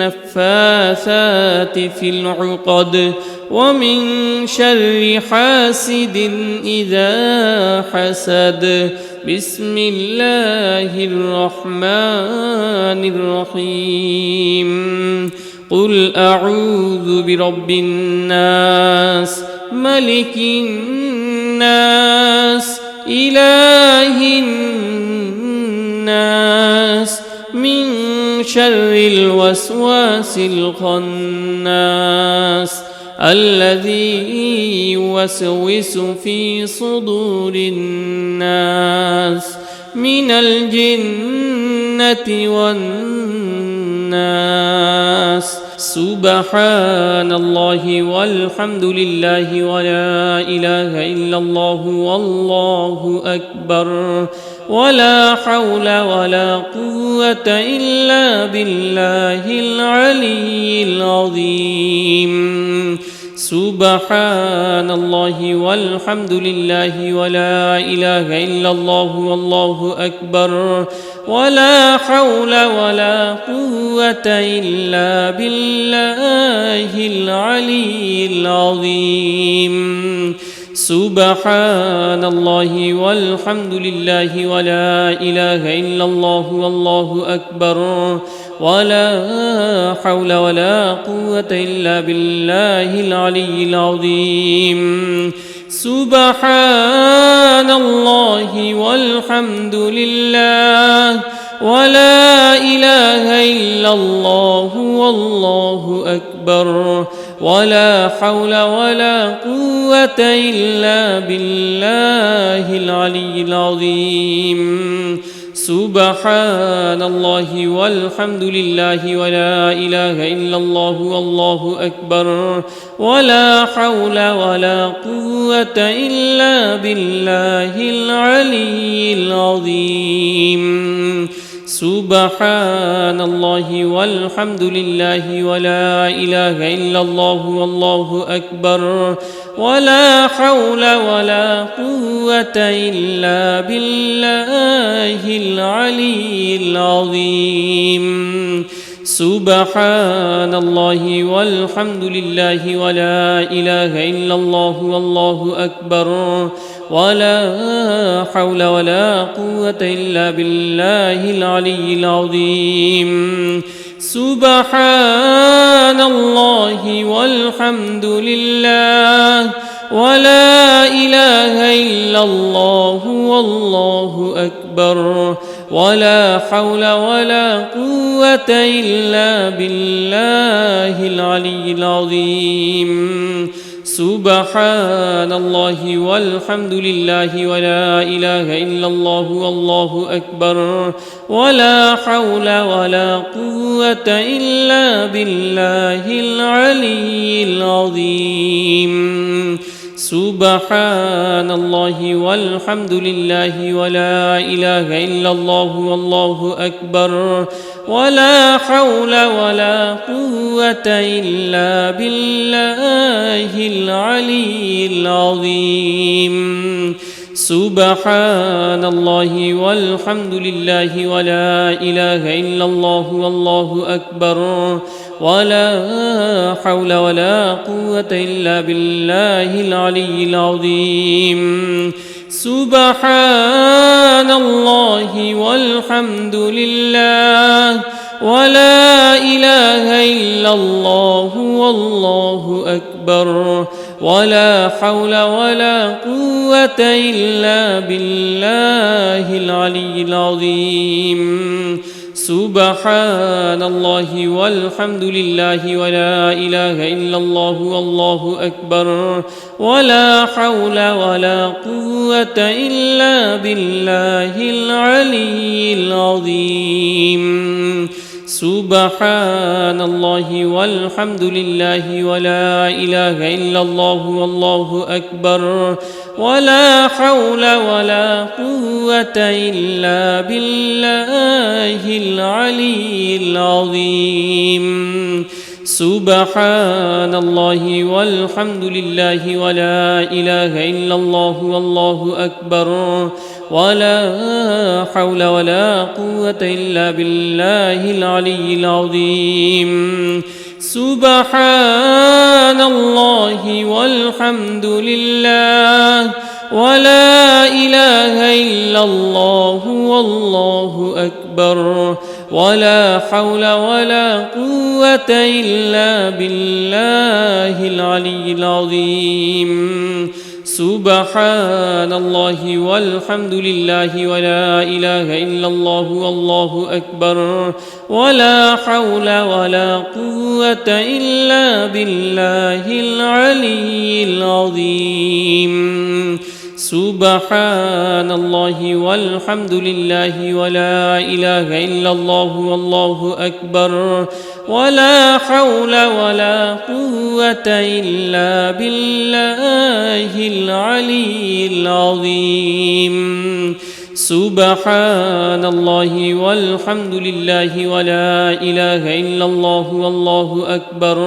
النفاثات في العقد ومن شر حاسد إذا حسد. بسم الله الرحمن الرحيم. قل أعوذ برب الناس ملك الناس إله الناس من شر الوسواس الخناس الذي يوسوس في صدور الناس من الجنة والناس. سبحان الله والحمد لله ولا إله إلا الله والله أكبر ولا حول ولا قوة إلا بالله العلي العظيم. سبحان الله والحمد لله ولا إله إلا الله والله أكبر ولا حول ولا قوة إلا بالله العلي العظيم. سبحان الله والحمد لله ولا إله إلا الله والله أكبر ولا حول ولا قوة إلا بالله العلي العظيم. سبحان الله والحمد لله ولا إله إلا الله والله أكبر ولا حول ولا قوة إلا بالله العلي العظيم. سبحان الله والحمد لله ولا إله إلا الله والله أكبر ولا حول ولا قوة إلا بالله العلي العظيم. سبحان الله والحمد لله ولا إله إلا الله والله أكبر ولا حول ولا قوة إلا بالله العلي العظيم. سبحان الله والحمد لله ولا إله إلا الله والله أكبر ولا حول ولا قوة إلا بالله العلي العظيم. سبحان الله والحمد لله ولا إله إلا الله والله أكبر ولا حول ولا قوة إلا بالله العلي العظيم. سبحان الله والحمد لله ولا إله إلا الله والله أكبر ولا حول ولا قوة إلا بالله العلي العظيم. سبحان الله والحمد لله ولا إله إلا الله والله أكبر ولا حول ولا قوة إلا بالله العلي العظيم. سبحان الله والحمد لله ولا إله إلا الله والله أكبر ولا حول ولا قوة إلا بالله العلي العظيم سبحان الله والحمد لله ولا إله إلا الله والله أكبر ولا حول ولا قوة إلا بالله العلي العظيم سبحان الله والحمد لله ولا إله إلا الله والله أكبر ولا حول ولا قوة إلا بالله العلي العظيم سبحان الله والحمد لله ولا إله إلا الله والله أكبر ولا حول ولا قوة إلا بالله العلي العظيم سبحان الله والحمد لله ولا إله إلا الله والله أكبر ولا حول ولا قوة إلا بالله العلي العظيم سبحان الله والحمد لله ولا إله إلا الله والله أكبر ولا حول ولا قوة إلا بالله العلي العظيم سبحان الله والحمد لله ولا إله إلا الله والله أكبر ولا حول ولا قوة إلا بالله العلي العظيم سبحان الله والحمد لله ولا إله إلا الله والله أكبر ولا حول ولا قوة إلا بالله العلي العظيم سبحان الله والحمد لله ولا إله إلا الله والله أكبر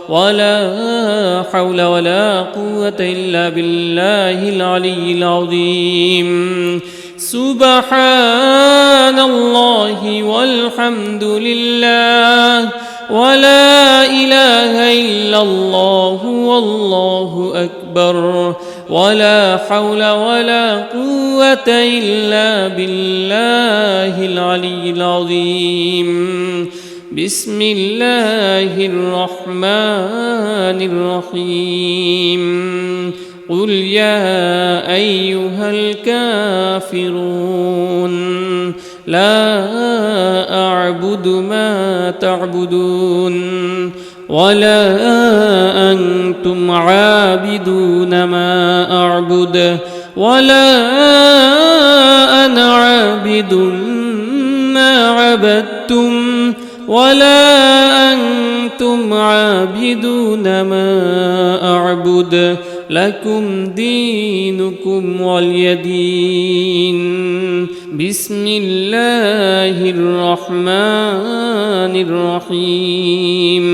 ولا حول ولا قوة إلا بالله العلي العظيم سبحان الله والحمد لله ولا إله إلا الله والله أكبر ولا حول ولا قوة إلا بالله العلي العظيم بسم الله الرحمن الرحيم قل يا أيها الكافرون لا أعبد ما تعبدون ولا أنتم عابدون ما أعبد ولا أنا عابد ما عبدتم ولا أنتم عابدون ما أعبد لكم دينكم ولي دين بسم الله الرحمن الرحيم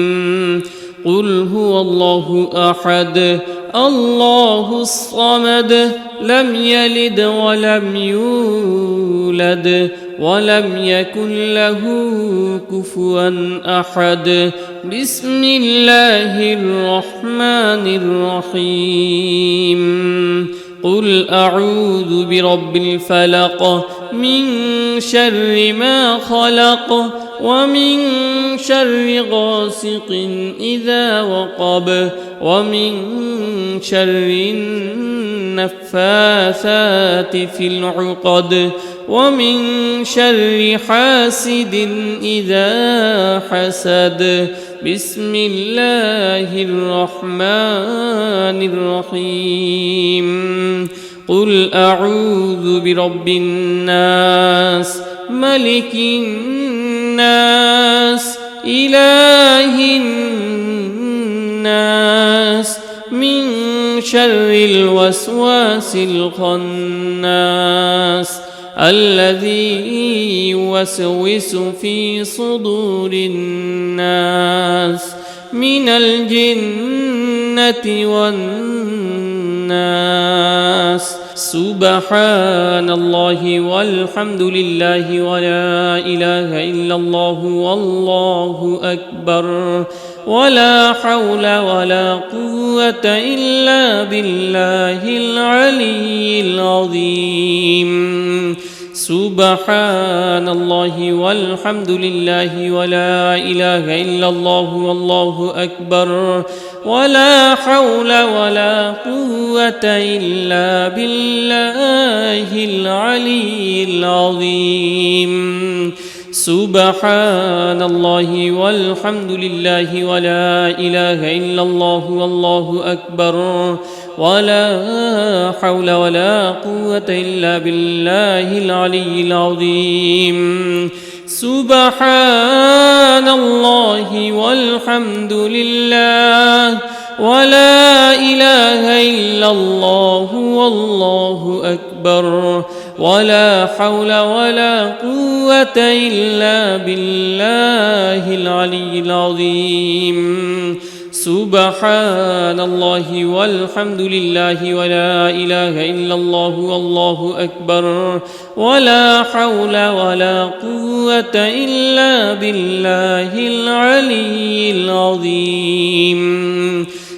قل هو الله أحد الله الصمد لم يلد ولم يولد ولم يكن له كفوا أحد بسم الله الرحمن الرحيم قل أعوذ برب الفلق من شر ما خلق ومن شر غاسق إذا وقب ومن شر النفاثات في العقد ومن شر حاسد إذا حسد بسم الله الرحمن الرحيم قل أعوذ برب الناس ملك الناس إله الناس من شر الوسواس الخناس الذي يوسوس في صدور الناس من الجنة والناس سبحان الله والحمد لله ولا إله إلا الله والله أكبر ولا حول ولا قوة إلا بالله العلي العظيم سبحان الله والحمد لله ولا إله إلا الله والله أكبر ولا حول ولا قوة إلا بالله العلي العظيم سبحان الله والحمد لله ولا إله إلا الله والله أكبر ولا حول ولا قوة إلا بالله العلي العظيم سبحان الله والحمد لله ولا إله إلا الله والله أكبر ولا حول ولا قوة إلا بالله العلي العظيم سبحان الله والحمد لله ولا إله إلا الله والله أكبر ولا حول ولا قوة إلا بالله العلي العظيم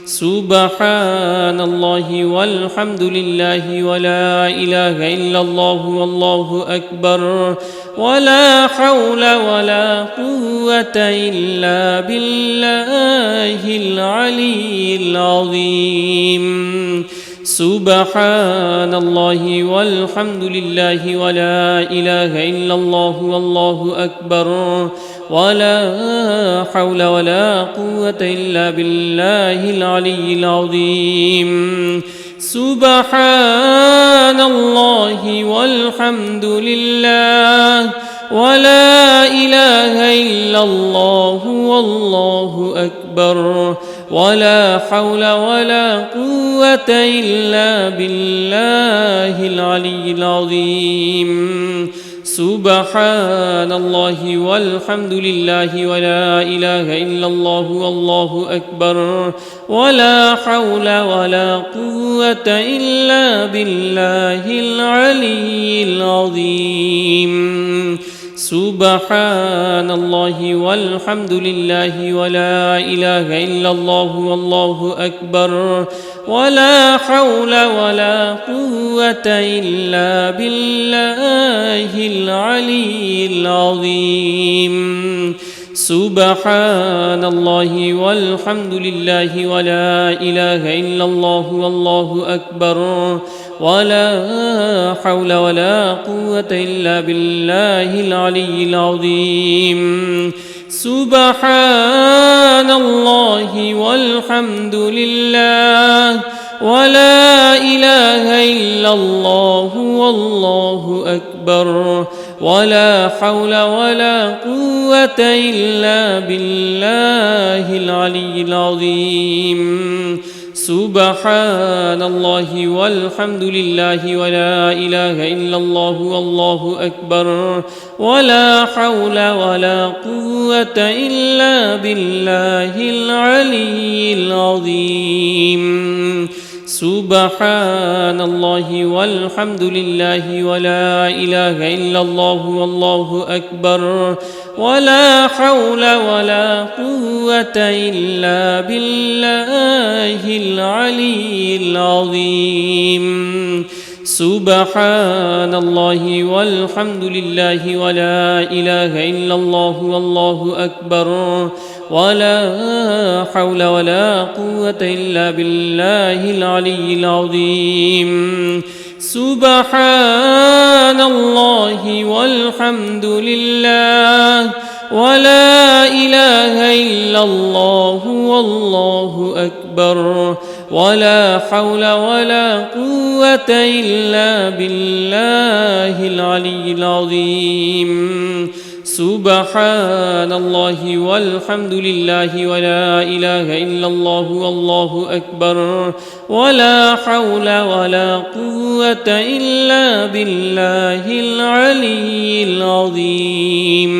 سبحان الله والحمد لله ولا إله إلا الله والله أكبر ولا حول ولا قوة إلا بالله العلي العظيم سبحان الله والحمد لله ولا إله إلا الله والله أكبر ولا حول ولا قوة إلا بالله العلي العظيم سبحان الله والحمد لله ولا إله إلا الله والله أكبر ولا حول ولا قوة إلا بالله العلي العظيم سبحان الله والحمد لله ولا إله إلا الله والله أكبر ولا حول ولا قوة إلا بالله العلي العظيم سبحان الله والحمد لله ولا إله إلا الله والله أكبر ولا حول ولا قوة إلا بالله العلي العظيم سبحان الله والحمد لله ولا إله إلا الله والله أكبر ولا حول ولا قوة إلا بالله العلي العظيم سبحان الله والحمد لله ولا إله إلا الله والله أكبر ولا حول ولا قوة إلا بالله العلي العظيم سبحان الله والحمد لله ولا إله إلا الله والله أكبر ولا حول ولا قوة إلا بالله العلي العظيم سبحان الله والحمد لله ولا إله إلا الله والله أكبر ولا حول ولا قوة إلا بالله العلي العظيم سبحان الله والحمد لله ولا إله إلا الله والله أكبر ولا حول ولا قوة إلا بالله العلي العظيم سبحان الله والحمد لله ولا إله إلا الله والله أكبر ولا حول ولا قوة إلا بالله العلي العظيم سبحان الله والحمد لله ولا إله إلا الله والله أكبر ولا حول ولا قوة إلا بالله العلي العظيم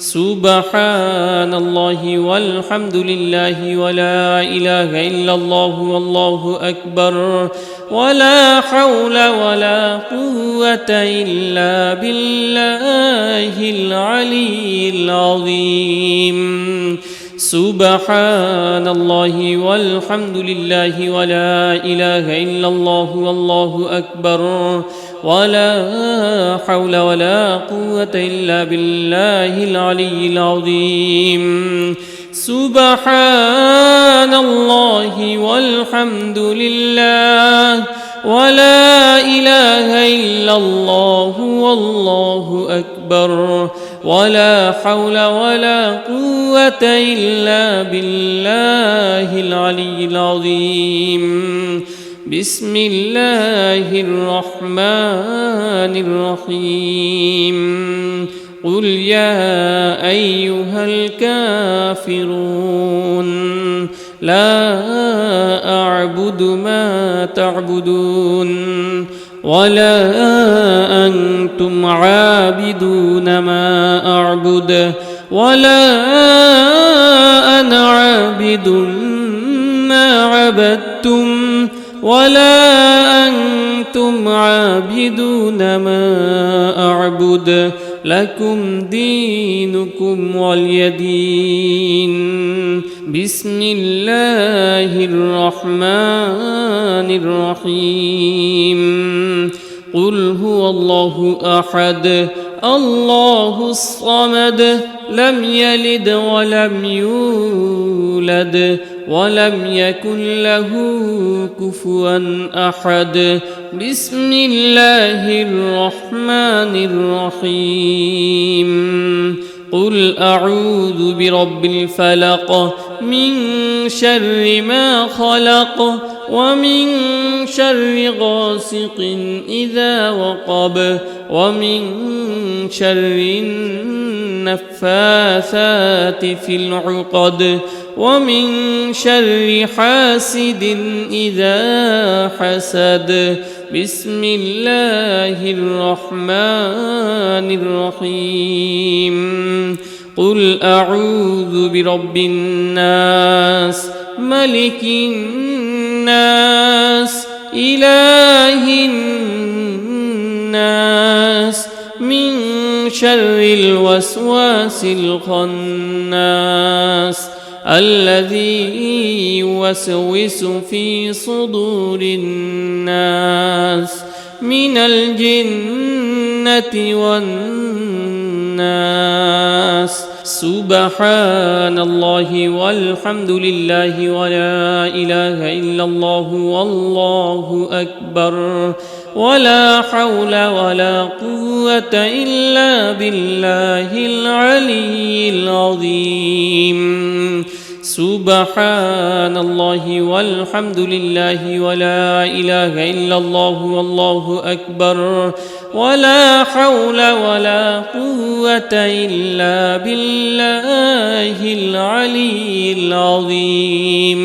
سبحان الله والحمد لله ولا إله إلا الله والله أكبر ولا حول ولا قوة إلا بالله العلي العظيم سبحان الله والحمد لله ولا إله إلا الله والله أكبر ولا حول ولا قوة إلا بالله العلي العظيم سبحان الله والحمد لله ولا إله إلا الله والله أكبر ولا حول ولا قوة إلا بالله العلي العظيم بسم الله الرحمن الرحيم قل يا أيها الكافرون لا أعبد ما تعبدون ولا أنتم عابدون ما أعبد ولا أنا عابد ما عبدتم ولا أنتم عابدون ما أعبد لكم دينكم ولي دين بسم الله الرحمن الرحيم قل هو الله أحد الله الصمد لم يلد ولم يولد ولم يكن له كفوا أحد بسم الله الرحمن الرحيم قل أعوذ برب الفلق من شر ما خلق ومن شر غاسق إذا وقب ومن شر النفاثات في العقد ومن شر حاسد إذا حسد بسم الله الرحمن الرحيم قل أعوذ برب الناس ملك الناس إله الناس من شر الوسواس الخناس الذي يوسوس في صدور الناس من الجنة والناس سبحان الله والحمد لله ولا إله إلا الله والله أكبر ولا حول ولا قوة إلا بالله العلي العظيم سبحان الله والحمد لله ولا إله إلا الله والله أكبر ولا حول ولا قوة إلا بالله العلي العظيم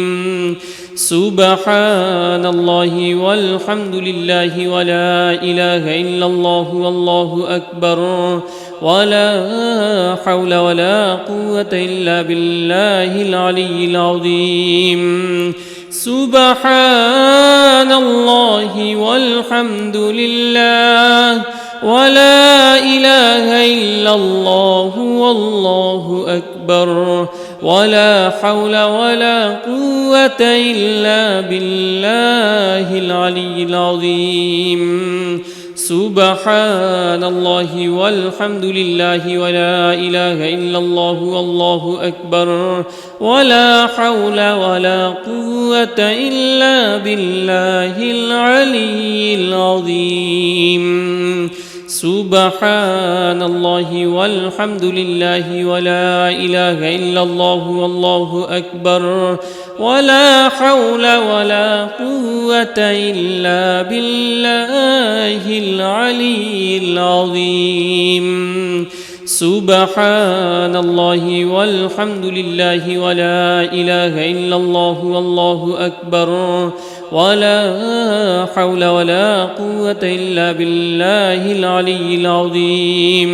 سبحان الله والحمد لله ولا إله إلا الله والله أكبر ولا حول ولا قوة إلا بالله العلي العظيم سبحان الله والحمد لله ولا إله إلا الله والله أكبر ولا حول ولا قوة إلا بالله العلي العظيم سبحان الله والحمد لله ولا إله إلا الله والله أكبر ولا حول ولا قوة إلا بالله العلي العظيم سبحان الله والحمد لله ولا إله إلا الله والله أكبر ولا حول ولا قوة إلا بالله العلي العظيم سبحان الله والحمد لله ولا إله إلا الله والله أكبر ولا حول ولا قوة إلا بالله العلي العظيم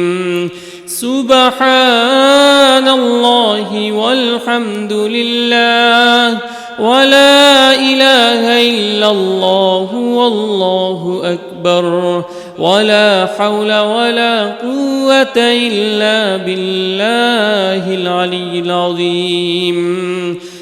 سبحان الله والحمد لله ولا إله إلا الله والله أكبر ولا حول ولا قوة إلا بالله العلي العظيم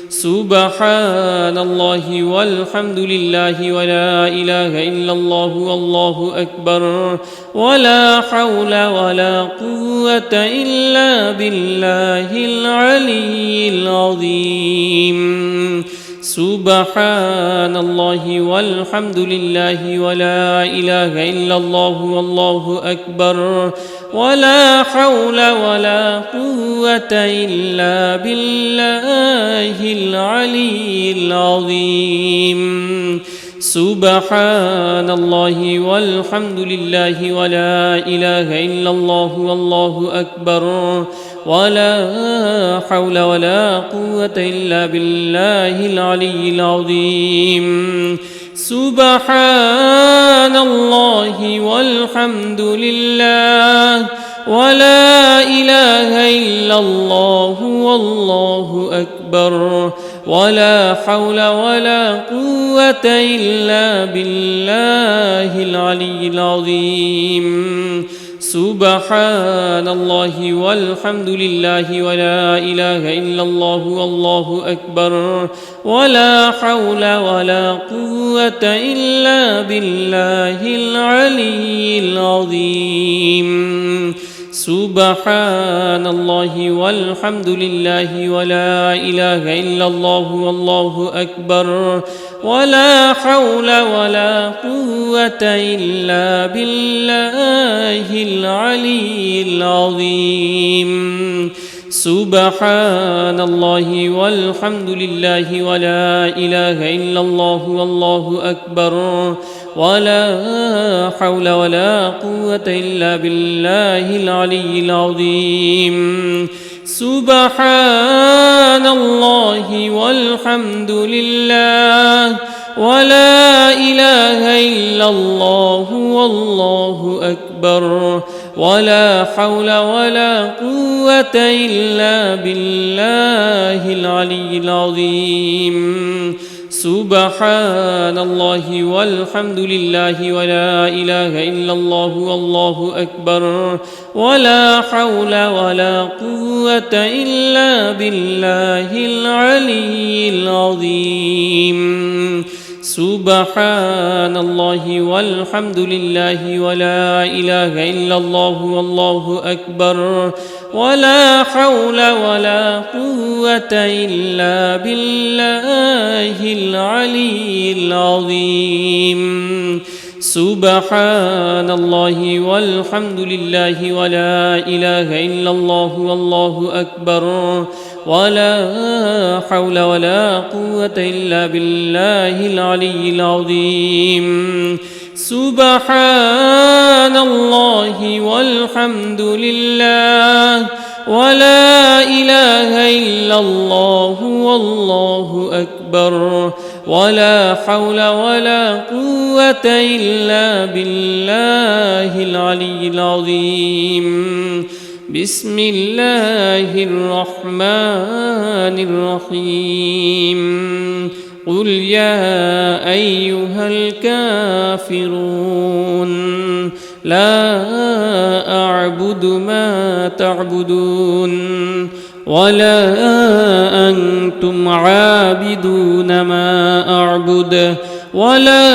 سبحان الله والحمد لله ولا إله إلا الله والله أكبر ولا حول ولا قوة إلا بالله العلي العظيم سبحان الله والحمد لله ولا إله إلا الله والله أكبر ولا حول ولا قوة إلا بالله العلي العظيم سبحان الله والحمد لله ولا إله إلا الله والله أكبر ولا حول ولا قوة إلا بالله العلي العظيم سبحان الله والحمد لله ولا إله إلا الله والله أكبر ولا حول ولا قوة إلا بالله العلي العظيم سبحان الله والحمد لله ولا إله إلا الله والله أكبر ولا حول ولا قوة إلا بالله العلي العظيم سبحان الله والحمد لله ولا إله إلا الله والله أكبر ولا حول ولا قوة إلا بالله العلي العظيم سبحان الله والحمد لله ولا إله إلا الله والله أكبر ولا حول ولا قوة إلا بالله العلي العظيم سبحان الله والحمد لله ولا إله إلا الله والله أكبر ولا حول ولا قوة إلا بالله العلي العظيم سبحان الله والحمد لله ولا إله إلا الله والله أكبر ولا حول ولا قوة إلا بالله العلي العظيم سبحان الله والحمد لله ولا إله إلا الله والله أكبر ولا حول ولا قوة إلا بالله العلي العظيم سبحان الله والحمد لله ولا إله إلا الله والله أكبر ولا حول ولا قوة إلا بالله العلي العظيم سبحان الله والحمد لله ولا إله إلا الله والله أكبر ولا حول ولا قوة إلا بالله العلي العظيم بسم الله الرحمن الرحيم قل يا أيها الكافرون لا أعبد ما تعبدون ولا أنتم عابدون ما أعبد ولا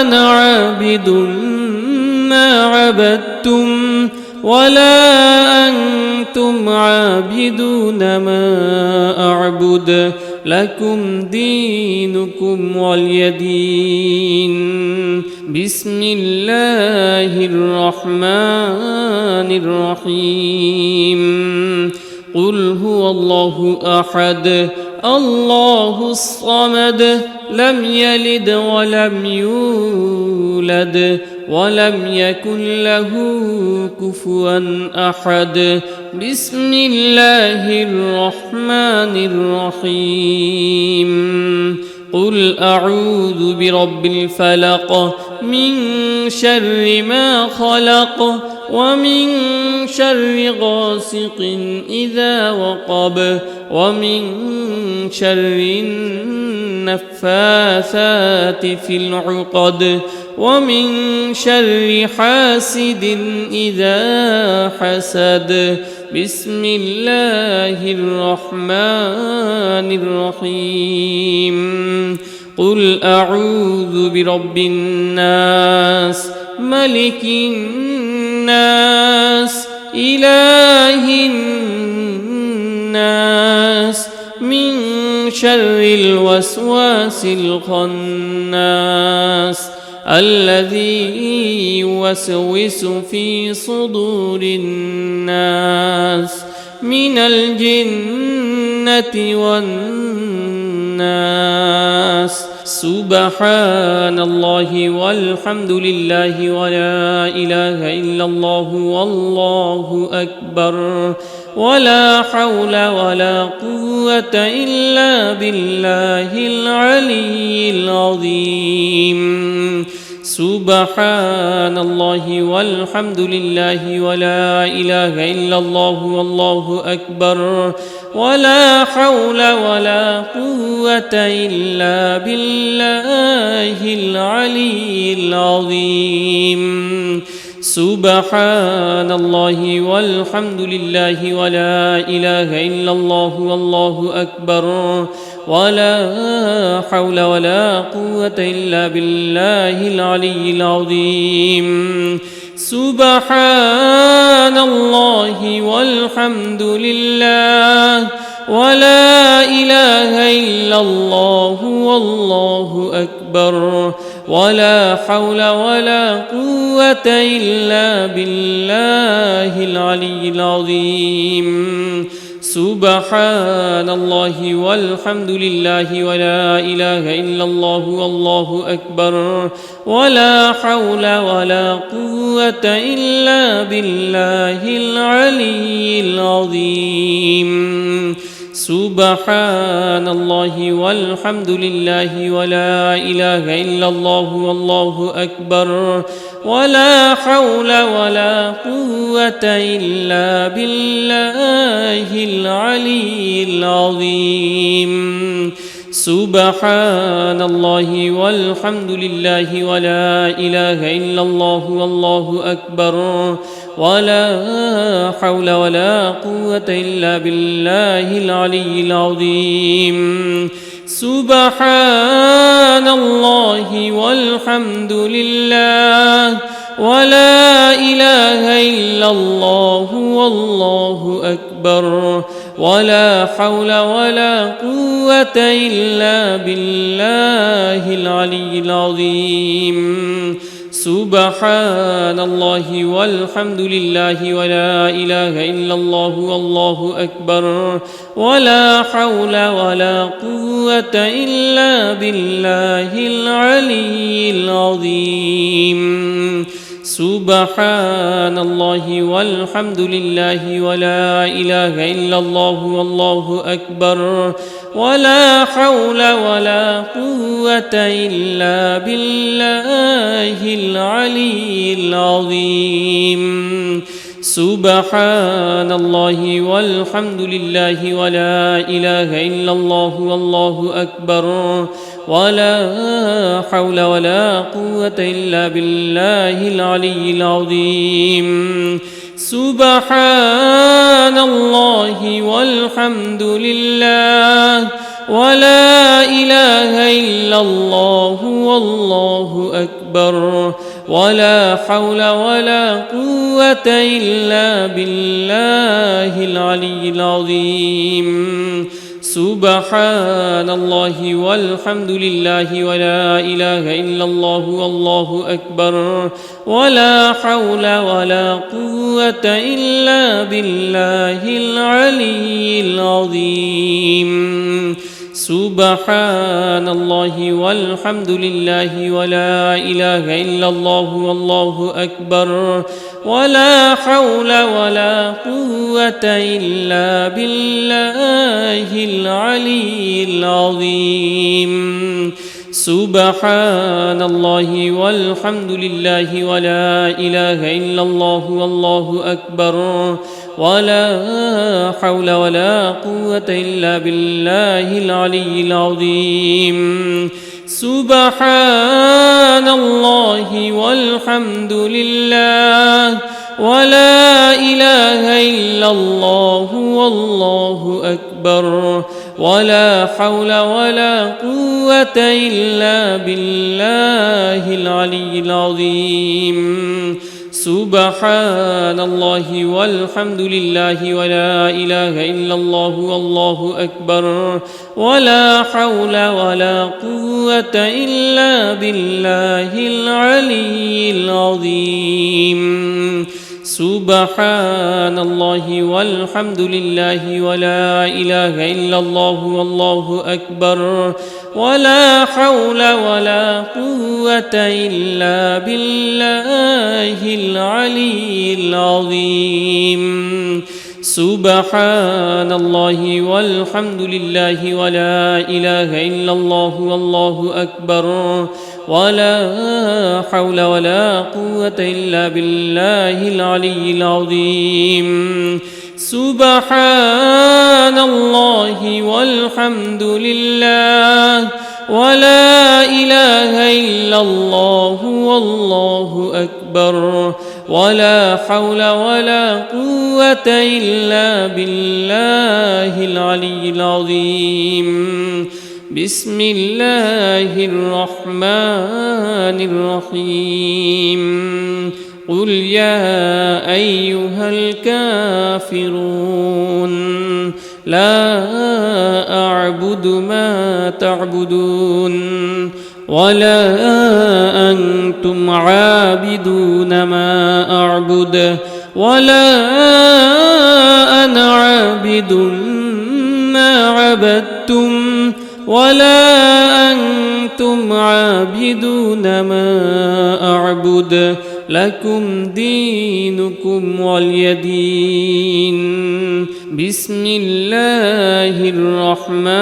أنا عابد ما عبدتم ولا أنتم عابدون ما أعبد لكم دينكم ولي دين بسم الله الرحمن الرحيم قل هو الله أحد الله الصمد لم يلد ولم يولد ولم يكن له كفوا أحد بسم الله الرحمن الرحيم قل أعوذ برب الفلق من شر ما خلق ومن شر غاسق إذا وقب ومن شر النفاثات في العقد ومن شر حاسد إذا حسد. بسم الله الرحمن الرحيم. قل أعوذ برب الناس ملك الناس إله الناس من شر الوسواس الخناس الذي يوسوس في صدور الناس من الجنة والناس. سبحان الله والحمد لله ولا إله إلا الله والله أكبر ولا حول ولا قوة إلا بالله العلي العظيم. سبحان الله والحمد لله ولا إله إلا الله والله أكبر ولا حول ولا قوة إلا بالله العلي العظيم. سبحان الله والحمد لله ولا إله إلا الله والله أكبر ولا حول ولا قوة إلا بالله العلي العظيم. سبحان الله والحمد لله ولا إله إلا الله والله أكبر ولا حول ولا قوة إلا بالله العلي العظيم. سبحان الله والحمد لله ولا إله إلا الله والله أكبر ولا حول ولا قوة إلا بالله العلي العظيم. سبحان الله والحمد لله ولا إله إلا الله والله أكبر ولا حول ولا قوة إلا بالله العلي العظيم. سبحان الله والحمد لله ولا إله إلا الله والله أكبر ولا حول ولا قوة إلا بالله العلي العظيم. سبحان الله والحمد لله ولا إله إلا الله والله أكبر ولا حول ولا قوة إلا بالله العلي العظيم. سبحان الله والحمد لله ولا إله إلا الله والله أكبر ولا حول ولا قوة إلا بالله العلي العظيم. سبحان الله والحمد لله ولا إله إلا الله والله أكبر ولا حول ولا قوة إلا بالله العلي العظيم. سبحان الله والحمد لله ولا إله إلا الله والله أكبر ولا حول ولا قوة إلا بالله العلي العظيم. سبحان الله والحمد لله ولا إله إلا الله والله أكبر ولا حول ولا قوة إلا بالله العلي العظيم. سبحان الله والحمد لله ولا إله إلا الله والله أكبر ولا حول ولا قوة إلا بالله العلي العظيم. سبحان الله والحمد لله ولا إله إلا الله والله أكبر ولا حول ولا قوة إلا بالله العلي العظيم. سبحان الله والحمد لله ولا إله إلا الله والله أكبر ولا حول ولا قوة إلا بالله العلي العظيم سبحان الله والحمد لله ولا إله إلا الله والله أكبر ولا حول ولا قوة إلا بالله العلي العظيم سبحان الله والحمد لله ولا إله إلا الله والله أكبر ولا حول ولا قوة إلا بالله العلي العظيم سبحان الله والحمد لله ولا إله إلا الله والله أكبر ولا حول ولا قوة إلا بالله العلي العظيم سبحان الله والحمد لله ولا إله إلا الله والله أكبر ولا حول ولا قوة إلا بالله العلي العظيم سبحان الله والحمد لله ولا إله إلا الله والله أكبر ولا حول ولا قوة إلا بالله العلي العظيم بسم الله الرحمن الرحيم قل يا أيها الكافرون لا أعبد ما تعبدون ولا أنتم عابدون ما أعبد ولا أنا عابد ما عبدتم ولا أنتم عابدون ما أعبد لكم دينكم ولي دين بسم الله الرحمن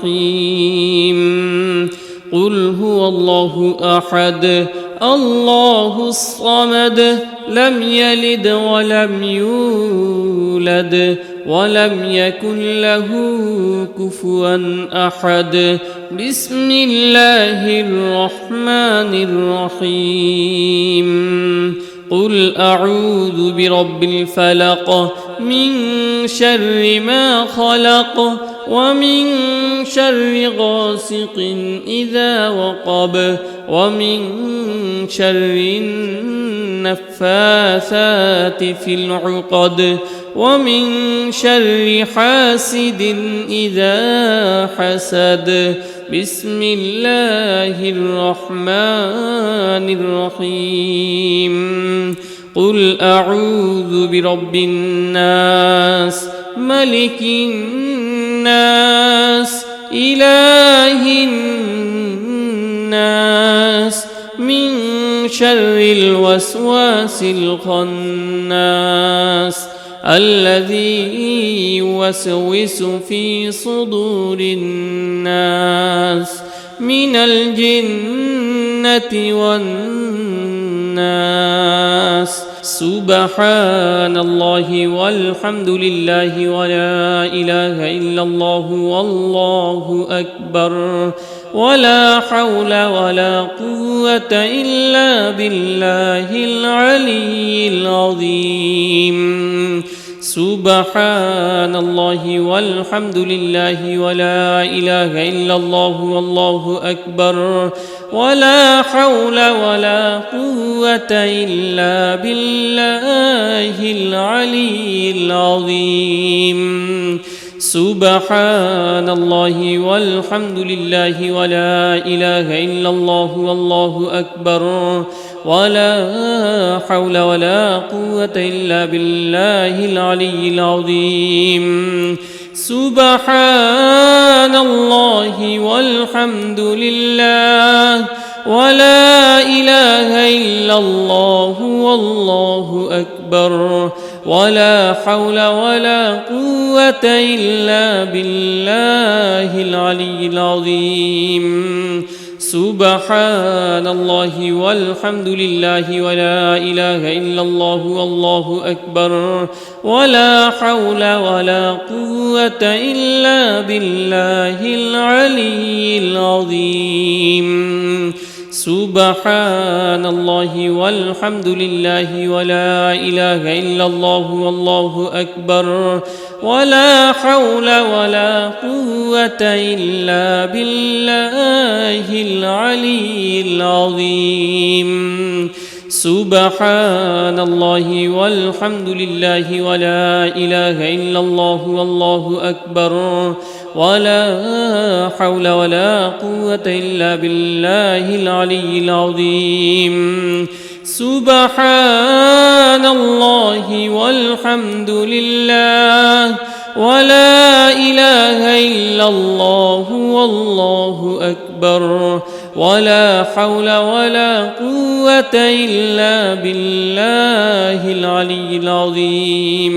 الرحيم قل هو الله أحد الله الصمد لم يلد ولم يولد ولم يكن له كفوا أحد بسم الله الرحمن الرحيم قل أعوذ برب الفلق من شر ما خلق ومن شر غاسق إذا وقب ومن شر النفاثات في العقد ومن شر حاسد إذا حسد بسم الله الرحمن الرحيم قل أعوذ برب الناس ملك الناس إله الناس من شر الوسواس الخناس الذي يوسوس في صدور الناس من الجنة والناس سبحان الله والحمد لله ولا إله إلا الله والله أكبر ولا حول ولا قوة إلا بالله العلي العظيم سبحان الله والحمد لله ولا إله إلا الله والله أكبر ولا حول ولا قوة إلا بالله العلي العظيم سبحان الله والحمد لله ولا إله إلا الله والله أكبر ولا حول ولا قوة إلا بالله العلي العظيم سبحان الله والحمد لله ولا إله إلا الله والله أكبر ولا حول ولا قوة إلا بالله العلي العظيم سبحان الله والحمد لله ولا إله إلا الله والله أكبر ولا حول ولا قوة إلا بالله العلي العظيم سبحان الله والحمد لله ولا إله إلا الله والله أكبر ولا حول ولا قوة إلا بالله العلي العظيم سبحان الله والحمد لله ولا إله إلا الله والله أكبر ولا حول ولا قوة إلا بالله العلي العظيم سبحان الله والحمد لله ولا إله إلا الله والله أكبر ولا حول ولا قوة إلا بالله العلي العظيم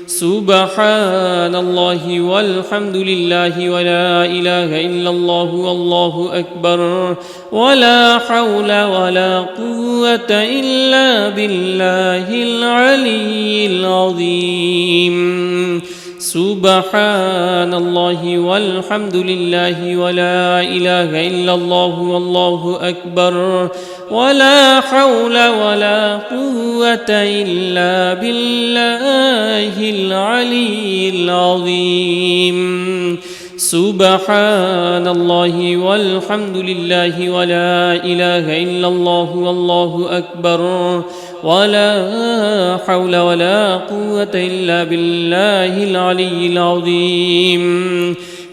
سبحان الله والحمد لله ولا إله إلا الله والله أكبر ولا حول ولا قوة إلا بالله العلي العظيم سبحان الله والحمد لله ولا إله إلا الله والله أكبر ولا حول ولا قوة إلا بالله العلي العظيم سبحان الله والحمد لله ولا إله إلا الله والله أكبر ولا حول ولا قوة إلا بالله العلي العظيم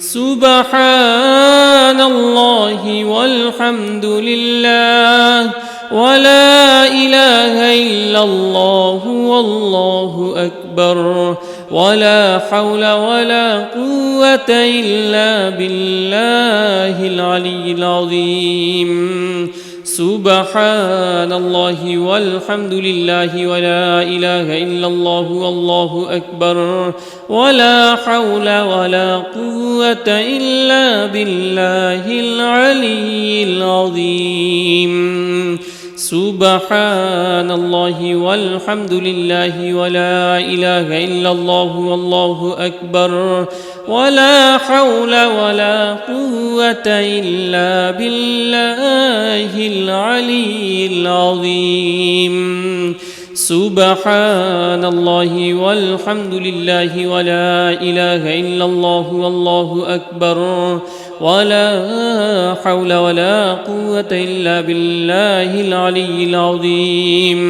سبحان الله والحمد لله ولا إله إلا الله والله أكبر ولا حول ولا قوة إلا بالله العلي العظيم سبحان الله والحمد لله ولا إله إلا الله والله أكبر ولا حول ولا قوة إلا بالله العلي العظيم سبحان الله والحمد لله ولا إله إلا الله والله أكبر ولا حول ولا قوة إلا بالله العلي العظيم سبحان الله والحمد لله ولا إله إلا الله والله أكبر ولا حول ولا قوة إلا بالله العلي العظيم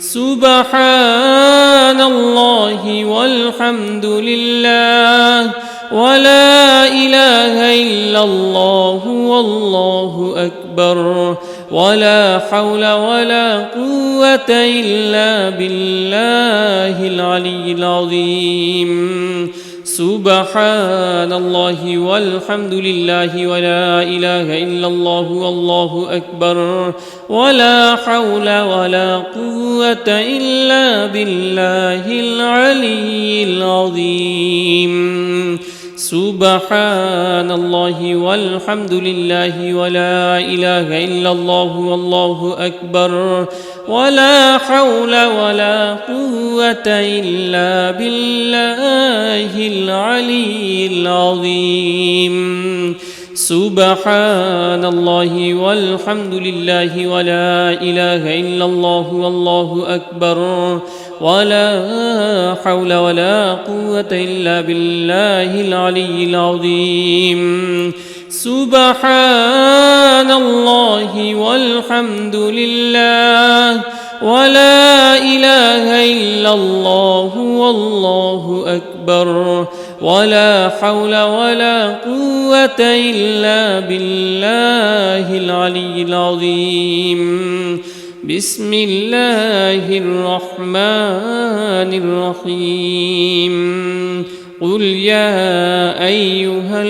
سبحان الله والحمد لله ولا إله إلا الله والله أكبر ولا حول ولا قوة إلا بالله العلي العظيم سبحان الله والحمد لله ولا إله إلا الله والله أكبر ولا حول ولا قوة إلا بالله العلي العظيم سبحان الله والحمد لله ولا إله إلا الله والله أكبر ولا حول ولا قوة إلا بالله العلي العظيم سبحان الله والحمد لله ولا إله إلا الله والله أكبر ولا حول ولا قوة إلا بالله العلي العظيم سبحان الله والحمد لله ولا إله إلا الله والله أكبر ولا حول ولا قوة إلا بالله العلي العظيم بسم الله الرحمن الرحيم قل يا أيها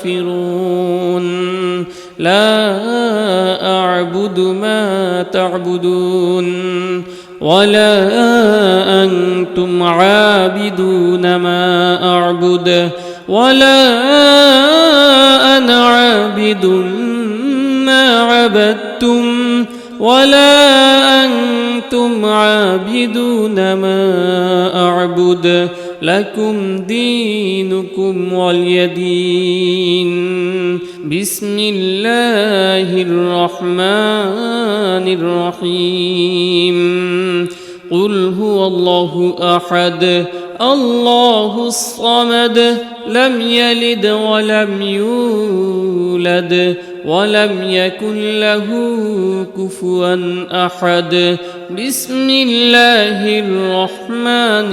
الكافرون لا أعبد ما تعبدون ولا أنتم عابدون ما أعبد ولا أنا عابد ما عبدتم ولا أنتم عابدون ما أعبد لكم دينكم ولي دين. بسم الله الرحمن الرحيم. قل هو الله أحد الله الصمد لم يلد ولم يولد ولم يكن له كفوا أحد. بسم الله الرحمن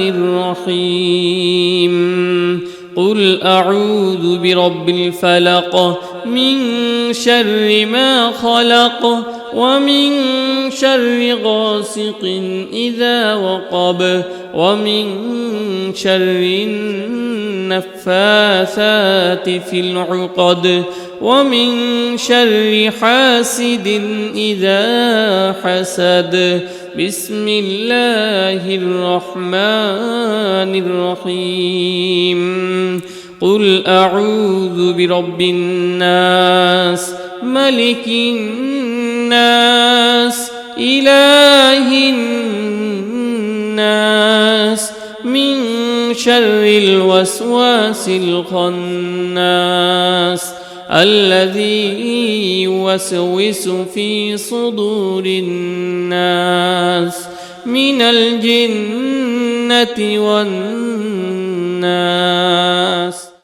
الرحيم. قل أعوذ برب الفلق من شر ما خلق ومن شر غاسق إذا وقب ومن شر النفاثات في العقد ومن شر حاسد إذا حسد. بسم الله الرحمن الرحيم. قل أعوذ برب الناس ملك الناس إله الناس من شر الوسواس الخناس الذي يوسوس في صدور الناس من الجنة والناس.